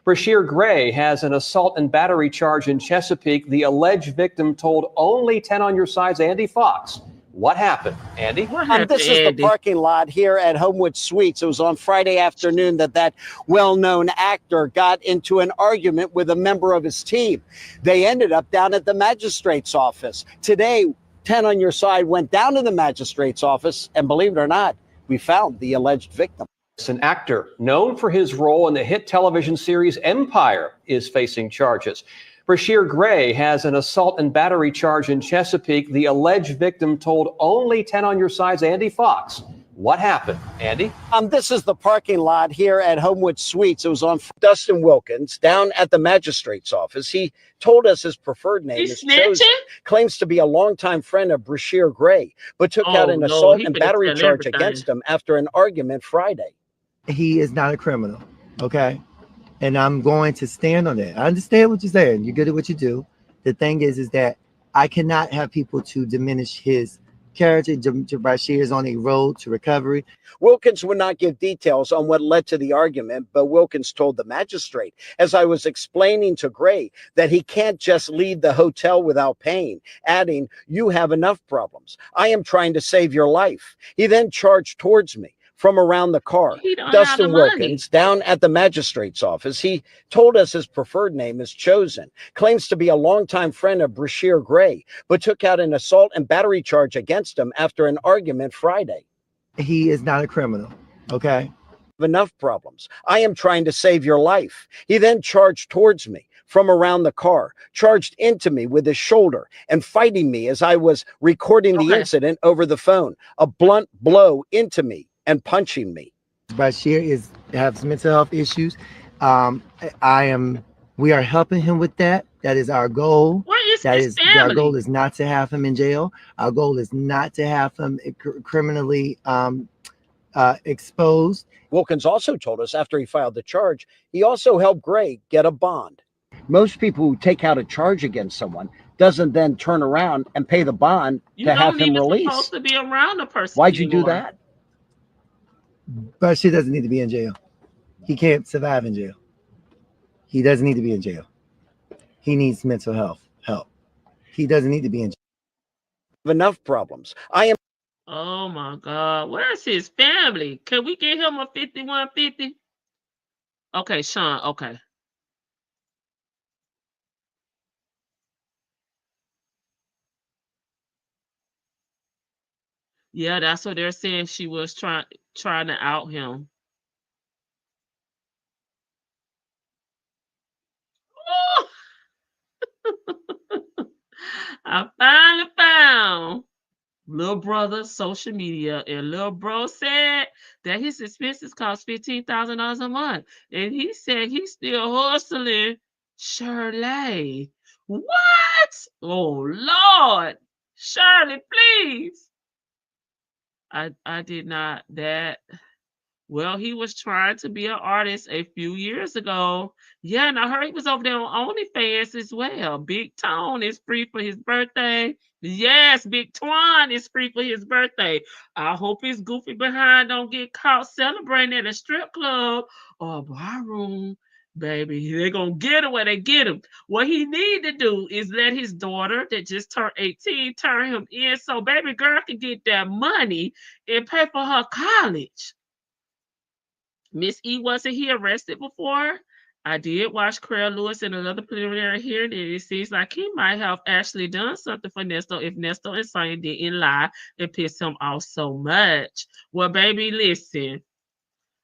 Brashear Gray has an assault and battery charge in Chesapeake. The alleged victim told only 10 on Your Side's Andy Fox. What happened, Andy? What happened, this is Andy? the parking lot here at Homewood Suites. It was on Friday afternoon that well-known actor got into an argument with a member of his team. They ended up down at the magistrate's office. Today, 10 on Your Side went down to the magistrate's office, and believe it or not, we found the alleged victim. An actor known for his role in the hit television series Empire is facing charges. Brashear Gray has an assault and battery charge in Chesapeake. The alleged victim told only 10 on Your Side's Andy Fox. What happened, Andy? This is the parking lot here at Homewood Suites. It was on Dustin Wilkins down at the magistrate's office. He told us his preferred name is Chosen. Claims to be a longtime friend of Brashear Gray, but took out an assault and battery charge against him after an argument Friday. He is not a criminal, okay? And I'm going to stand on that. I understand what you're saying. You're good at what you do. The thing is that I cannot have people to diminish his character. Brashear is on a road to recovery. Wilkins would not give details on what led to the argument, but Wilkins told the magistrate, as I was explaining to Gray, that he can't just leave the hotel without paying, adding, "You have enough problems. I am trying to save your life." He then charged towards me from around the car. Dustin Wilkins down at the magistrate's office. He told us his preferred name is Chosen. Claims to be a longtime friend of Brashear Gray, but took out an assault and battery charge against him after an argument Friday. He is not a criminal, okay? Enough problems. I am trying to save your life. He then charged towards me from around the car, charged into me with his shoulder and fighting me as I was recording the incident over the phone. A blunt blow into me and punching me. Brashear has mental health issues. We are helping him with that. That is our goal. Our goal is not to have him in jail. Our goal is not to have him criminally exposed. Wilkins also told us after he filed the charge, he also helped Gray get a bond. Most people who take out a charge against someone doesn't then turn around and pay the bond to have him released. You're supposed to be around a person. Why'd you do that? Brashear doesn't need to be in jail. He can't survive in jail. He doesn't need to be in jail. He needs mental health help. He doesn't need to be in jail. Enough problems. I am. Oh my God. Where's his family? Can we get him a 5150? Okay, Sean. Okay. Yeah, that's what they're saying. She was trying to out him. I finally found Lil Brother's social media, and Lil Bro said that his expenses cost $15,000 a month, and he said he's still hustling. Shirley, what? Oh Lord, Shirley, please. I did not. That Well, he was trying to be an artist a few years ago. Yeah, and I heard he was over there on OnlyFans as well. Big Tone is free for his birthday. Yes, Big Twan is free for his birthday. I hope his goofy behind don't get caught celebrating at a strip club or a bar room. Baby, they're gonna get him where they get him. What he need to do is let his daughter that just turned 18 turn him in so baby girl can get that money and pay for her college. Miss E wasn't he arrested before? I did watch Craig Lewis in another preliminary hearing, and it seems like he might have actually done something for Nesto if Nesto and Sonya didn't lie and piss him off so much. Well, baby, listen.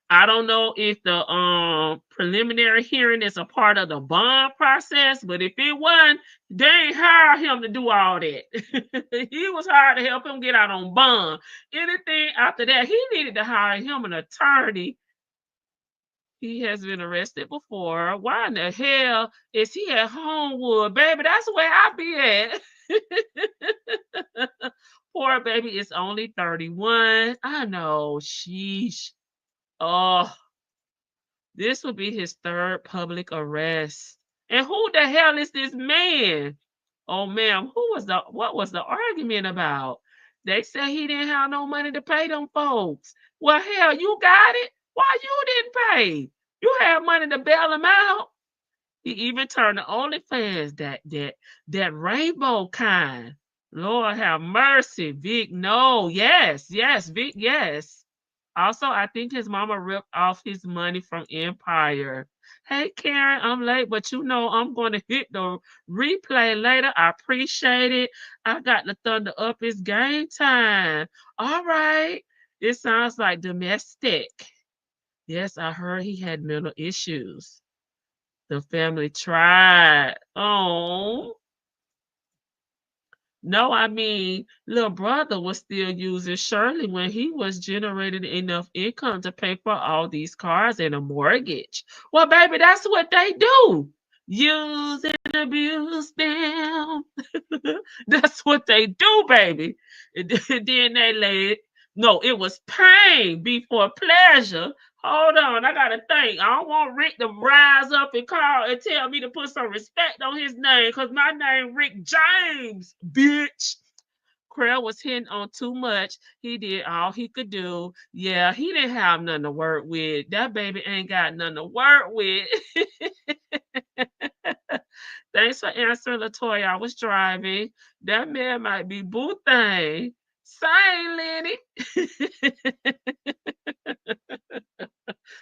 I don't know if the preliminary hearing is a part of the bond process, but if it wasn't, they ain't hired him to do all that. He was hired to help him get out on bond. Anything after that, he needed to hire him an attorney. He has been arrested before. Why in the hell is he at Homewood? Baby, that's where I be at. Poor baby is only 31. I know. Sheesh. Oh, this will be his third public arrest. And who the hell is this man? Oh, ma'am, what was the argument about? They said he didn't have no money to pay them folks. Well, hell, you got it. Why you didn't pay? You had money to bail him out. He even turned to OnlyFans, that rainbow kind. Lord have mercy, Vic. No, yes, Vic, yes. Also, I think his mama ripped off his money from Empire. Hey, Karen, I'm late, but you know I'm going to hit the replay later. I appreciate it. I got the thunder up. It's game time. All right. It sounds like domestic. Yes, I heard he had mental issues. The family tried. Oh. No, I mean, little brother was still using Shirley when he was generating enough income to pay for all these cars and a mortgage. Well, baby, that's what they do. Use and abuse them. That's what they do, baby. And then they laid. No, it was pain before pleasure. Hold on, I gotta think. I don't want Rick to rise up and call and tell me to put some respect on his name, cause my name Rick James, bitch. Krell was hitting on too much. He did all he could do. Yeah, he didn't have nothing to work with. That baby ain't got nothing to work with. Thanks for answering, Latoya. I was driving. That man might be boo thing. Same, Lenny.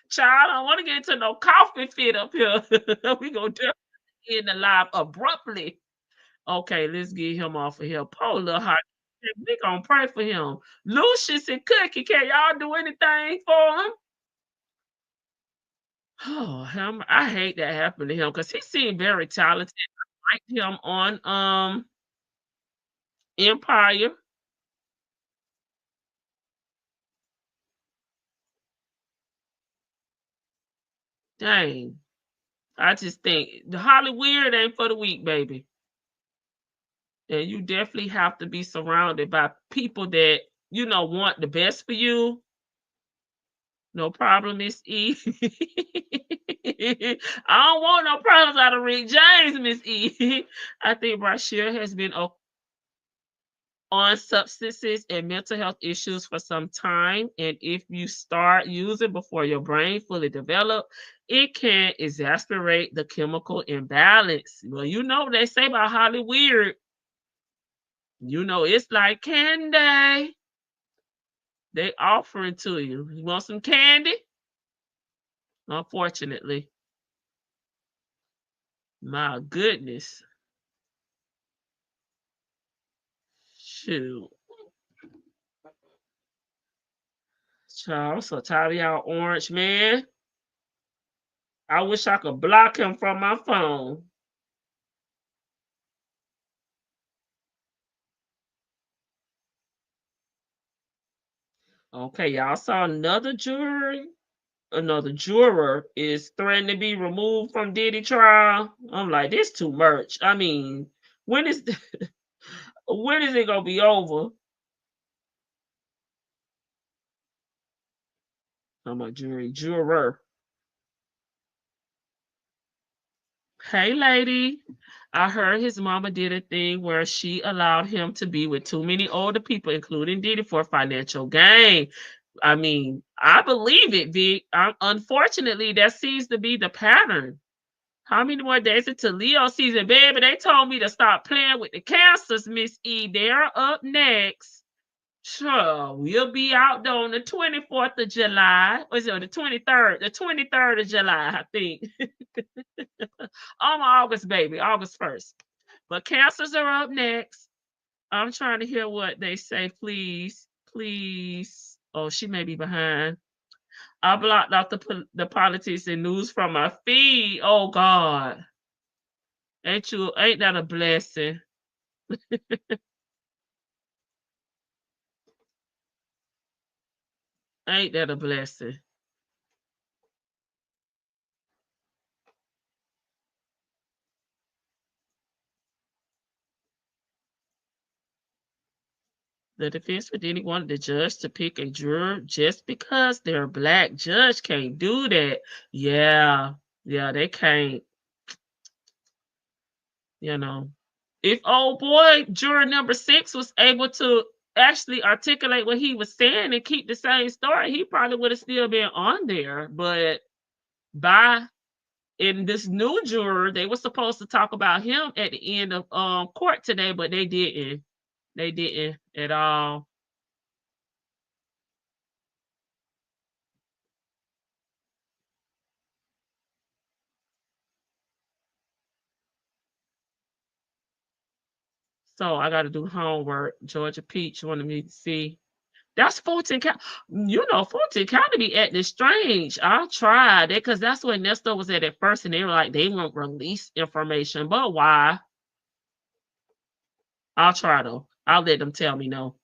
Child, I don't want to get into no coffee fit up here. We gonna end the live abruptly. Okay, let's get him off of here. Poor little hot. We gonna pray for him. Lucius and Cookie, can y'all do anything for him? Oh, him. I hate that happened to him because he seemed very talented. I liked him on Empire. Dang. I just think the Hollywood ain't for the weak, baby. And you definitely have to be surrounded by people that want the best for you. No problem, Miss E. I don't want no problems out of Rick James, Miss E. I think Brashear has been on substances and mental health issues for some time. And if you start using before your brain fully develop, it can exacerbate the chemical imbalance. Well, what they say about Hollywood. It's like candy. They offering to you. You want some candy? Unfortunately. My goodness. Shoot. Child, I'm so tired of y'all orange, man. I wish I could block him from my phone. Okay, y'all saw another juror is threatening to be removed from Diddy trial. I'm like, this too much. I mean, when is when is it gonna be over? I'm a juror. Hey, lady. I heard his mama did a thing where she allowed him to be with too many older people, including Diddy, for financial gain. I mean, I believe it, Vic. Unfortunately, that seems to be the pattern. How many more days until Leo season, baby? They told me to stop playing with the cancers, Miss E. They're up next. Sure, we'll be out there on the 24th of July. Was it the 23rd? The 23rd of July, I think. I'm August, baby, August 1st. But cancers are up next. I'm trying to hear what they say, please. Please. Oh, she may be behind. I blocked out the politics and news from my feed. Oh God. Ain't that a blessing? Ain't that a blessing? The defense for Diddy wanted the judge to pick a juror just because they're a black judge can't do that. Yeah, they can't. You know, if old boy juror number 6 was able to actually articulate what he was saying and keep the same story, he probably would have still been on there. But in this new juror, they were supposed to talk about him at the end of court today, but they didn't. They didn't at all. So I got to do homework. Georgia Peach wanted me to see. That's Fulton County. You know, Fulton County be acting strange. I tried it because that's where Nestor was at first, and they were like, they won't release information. But why? I'll try though. I'll let them tell me no.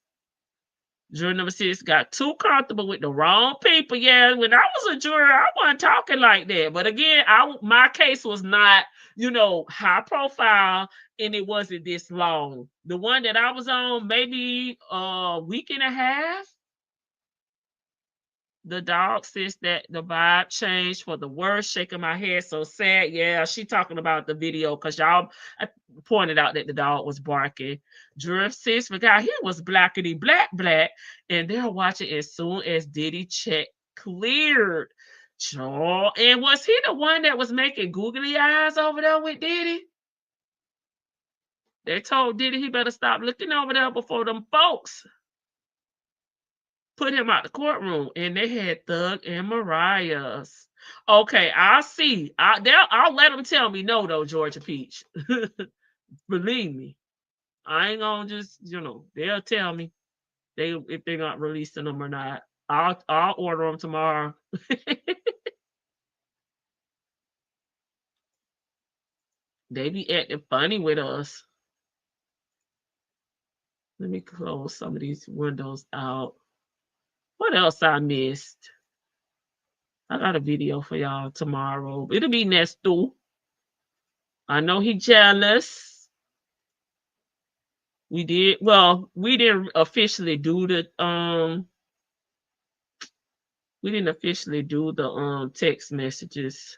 Juror number 6 got too comfortable with the wrong people. Yeah, when I was a juror, I wasn't talking like that. But again, my case was not, high profile, and it wasn't this long. The one that I was on, maybe a week and a half. The dog says that the vibe changed for the worse, shaking my head so sad. Yeah, she talking about the video because I pointed out that the dog was barking. Juror 6 forgot he was blackety black, and they're watching as soon as Diddy check cleared. Sure. And was he the one that was making googly eyes over there with Diddy? They told Diddy he better stop looking over there before them folks put him out the courtroom, and they had Thug and Mariah's. Okay, I'll see. I'll let them tell me no, though, Georgia Peach. Believe me, I ain't gonna just, they'll tell me if they're not releasing them or not. I'll order them tomorrow. They be acting funny with us. Let me close some of these windows out. What else I missed? I got a video for y'all tomorrow. It'll be Nestor. I know he jealous. We didn't officially do the text messages.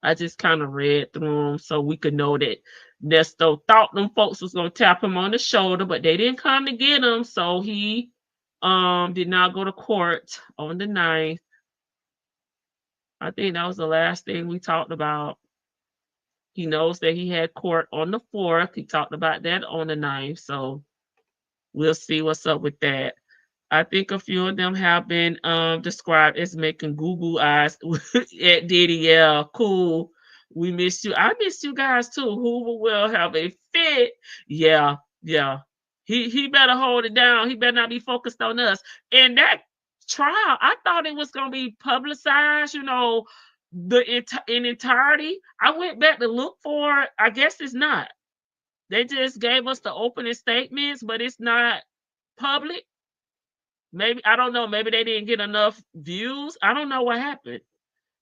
I just kind of read through them so we could know that Nestor thought them folks was gonna tap him on the shoulder, but they didn't come to get him, so he did not go to court on the 9th. I think that was the last thing we talked about. He knows that he had court on the 4th. He talked about that on the 9th. So we'll see what's up with that. I think a few of them have been described as making Google eyes at Diddy. Yeah, cool. We missed you. I missed you guys too. Hoover will have a fit. Yeah. He better hold it down. He better not be focused on us. And that trial, I thought it was gonna be publicized, in entirety. I went back to look for it. I guess it's not. They just gave us the opening statements, but it's not public. Maybe, I don't know, maybe they didn't get enough views. I don't know what happened.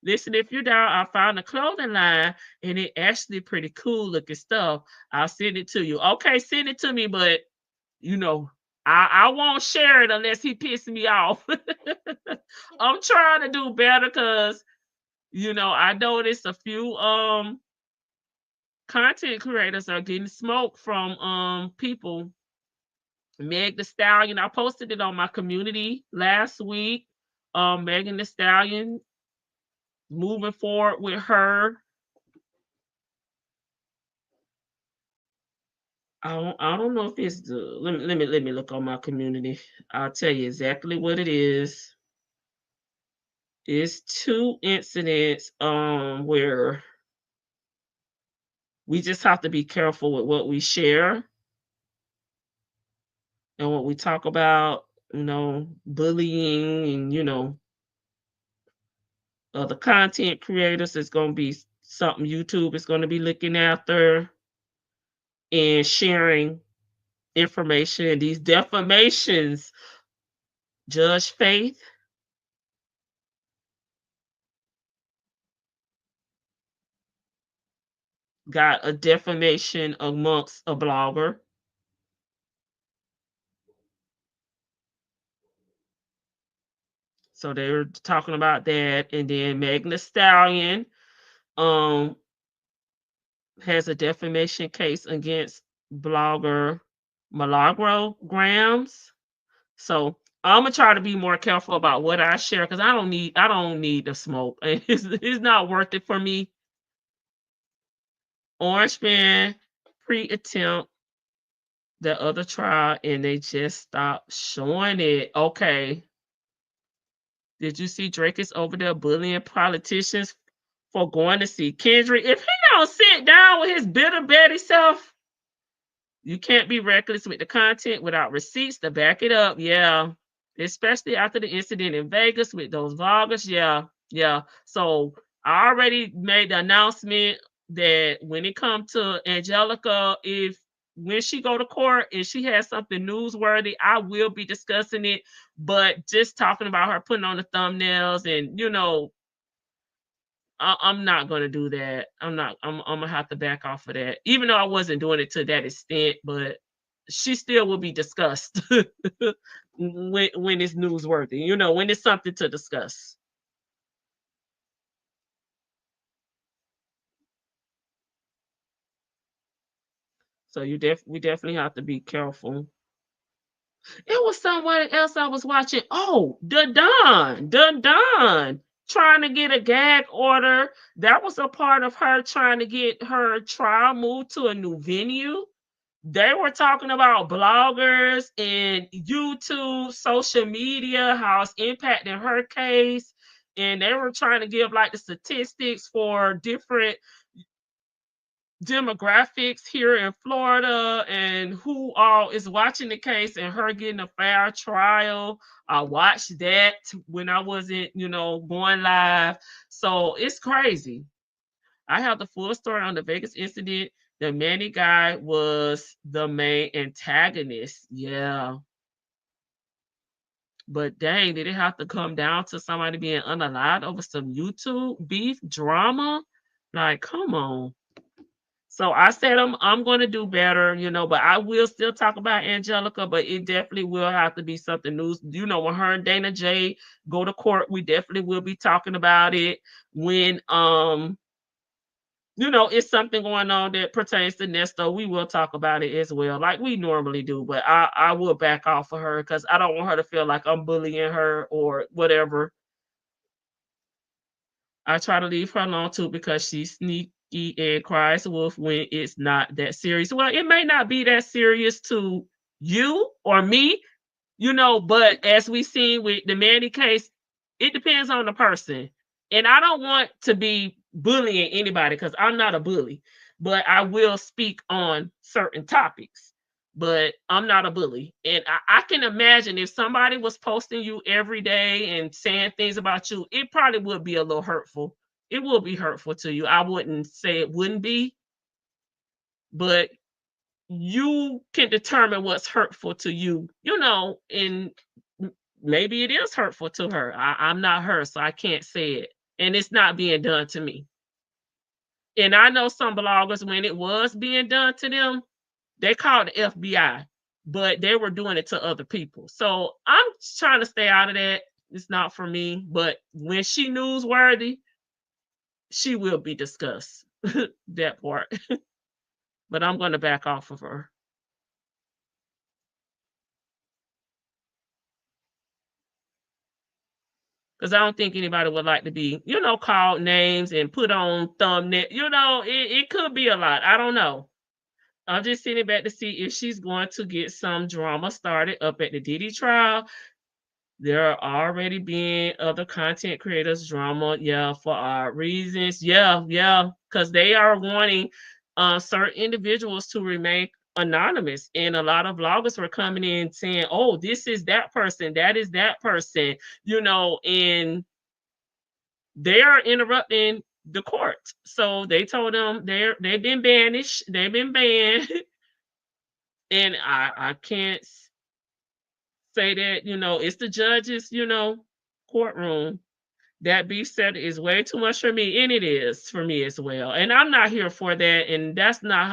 Listen, if you're down, I found a clothing line, and it actually pretty cool looking stuff. I'll send it to you. Okay, send it to me, but I won't share it unless he pisses me off. I'm trying to do better because I noticed a few content creators are getting smoked from people. Meg the Stallion, I posted it on my community last week. Megan the Stallion, moving forward with her. I don't know if it's the let me look on my community. I'll tell you exactly what it is. It's 2 incidents where we just have to be careful with what we share and what we talk about, bullying and the content creators is going to be something YouTube is going to be looking after and sharing information. These defamations, Judge Faith got a defamation amongst a blogger. So they were talking about that. And then Megan Thee Stallion has a defamation case against blogger Milagro Grams. So I'm gonna try to be more careful about what I share because I don't need the smoke. It's not worth it for me. Orangeman pre-attempt the other trial and they just stopped showing it. Okay. Did you see Drake is over there bullying politicians for going to see Kendrick? If he don't sit down with his bitter Betty self, you can't be reckless with the content without receipts to back it up. Yeah. Especially after the incident in Vegas with those vloggers. Yeah. Yeah. So I already made the announcement that when it comes to Angelica, when she go to court and she has something newsworthy, I will be discussing it. But just talking about her putting on the thumbnails and I'm not gonna do that. I'm gonna have to back off of that. Even though I wasn't doing it to that extent, but she still will be discussed when it's newsworthy, when it's something to discuss. So we definitely have to be careful. It was someone else I was watching. Oh, the Don trying to get a gag order. That was a part of her trying to get her trial moved to a new venue. They were talking about bloggers and YouTube, social media, how it's impacting her case. And they were trying to give like the statistics for different demographics here in Florida and who all is watching the case and her getting a fair trial. I watched that when I wasn't, going live. So it's crazy. I have the full story on the Vegas incident. The Manny guy was the main antagonist. Yeah. But dang, did it have to come down to somebody being unalive over some YouTube beef drama? Like, come on. So I said I'm going to do better, but I will still talk about Angelica, but it definitely will have to be something new. When her and Dana J go to court, we definitely will be talking about it. When it's something going on that pertains to Nesto, we will talk about it as well, like we normally do. But I will back off of her because I don't want her to feel like I'm bullying her or whatever. I try to leave her alone too because she's sneaky and cries wolf when it's not that serious. Well, it may not be that serious to you or me, but as we seen with the Manny case, it depends on the person. And I don't want to be bullying anybody because I'm not a bully, but I will speak on certain topics. But I'm not a bully. And I can imagine if somebody was posting you every day and saying things about you, it probably would be a little hurtful. It will be hurtful to you. I wouldn't say it wouldn't be, but you can determine what's hurtful to you, and maybe it is hurtful to her. I'm not her, so I can't say it. And it's not being done to me. And I know some bloggers, when it was being done to them, they called the FBI. but they were doing it to other people. So I'm trying to stay out of that. It's not for me. But when she newsworthy, she will be discussed. That part. But I'm going to back off of her. Because I don't think anybody would like to be, called names and put on thumbnail. It could be a lot. I don't know. I'm just sitting back to see if she's going to get some drama started up at the Diddy trial. There are already been other content creators drama, for odd reasons. Because they are wanting certain individuals to remain anonymous. And a lot of bloggers were coming in saying, oh, this is that person, that is that person, and they are interrupting the court. So they told them they've been banished, they've been banned. And I can't say that, it's the judge's, courtroom. That beef said is way too much for me, and it is for me as well. And I'm not here for that, and that's not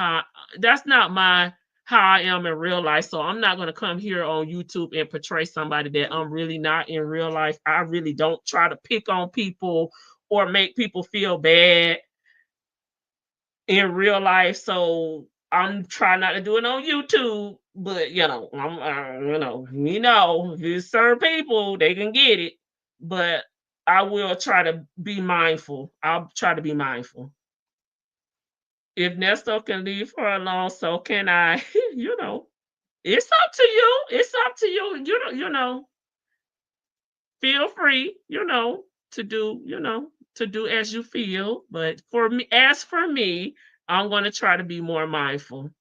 how I am in real life. So I'm not going to come here on YouTube and portray somebody that I'm really not in real life. I really don't try to pick on people or make people feel bad in real life. So I'm trying not to do it on YouTube, but if it's certain people, they can get it. But I will try to be mindful. I'll try to be mindful. If Nesto can leave her alone, so can I. It's up to you. It's up to you. Feel free, to do as you feel. But for me, I'm going to try to be more mindful.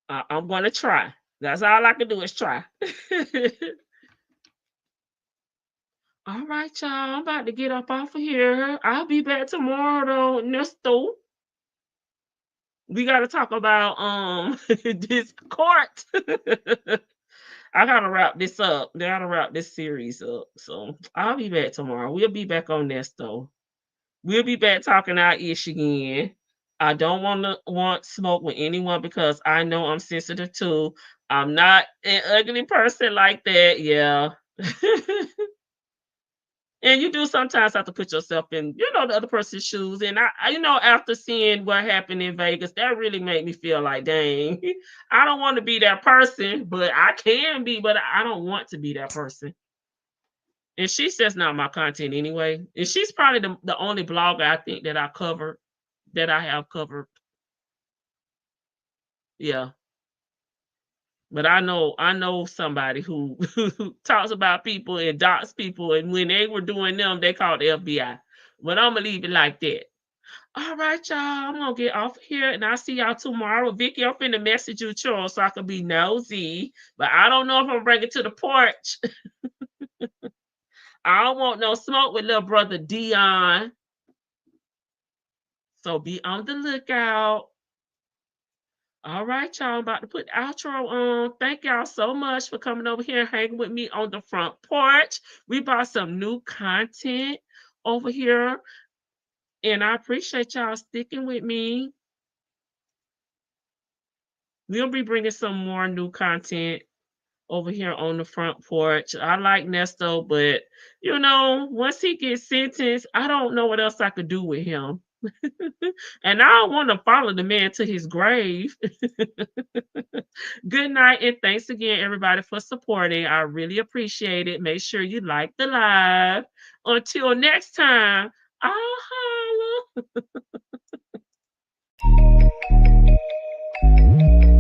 I'm going to try. That's all I can do is try. All right, y'all. I'm about to get up off of here. I'll be back tomorrow, though. Nesto. We got to talk about this court. I gotta wrap this up. They gotta wrap this series up. So I'll be back tomorrow. We'll be back on Nesto. We'll be back talking our ish again. I don't want smoke with anyone because I know I'm sensitive too. I'm not an ugly person like that. Yeah. And you do sometimes have to put yourself in, the other person's shoes. And I after seeing what happened in Vegas, that really made me feel like, dang, I don't want to be that person, but I can be, but I don't want to be that person. And she's just not my content anyway. And she's probably the only blogger I think that I have covered. Yeah. But I know somebody who talks about people and docs people, and when they were doing them, they called the FBI. But I'm gonna leave it like that. All right, y'all. I'm gonna get off here, and I'll see y'all tomorrow. Vicky, I'm finna message you, Charles, so I can be nosy. But I don't know if I'm bringing it to the porch. I don't want no smoke with little brother Dion. So be on the lookout. All right, y'all. I'm about to put the outro on. Thank y'all so much for coming over here and hanging with me on the front porch. We brought some new content over here, and I appreciate y'all sticking with me. We'll be bringing some more new content over here on the front porch. I like Nesto, but once he gets sentenced, I don't know what else I could do with him. And I don't want to follow the man to his grave. Good night, and thanks again, everybody, for supporting. I really appreciate it. Make sure you like the live. Until next time, I'll holla.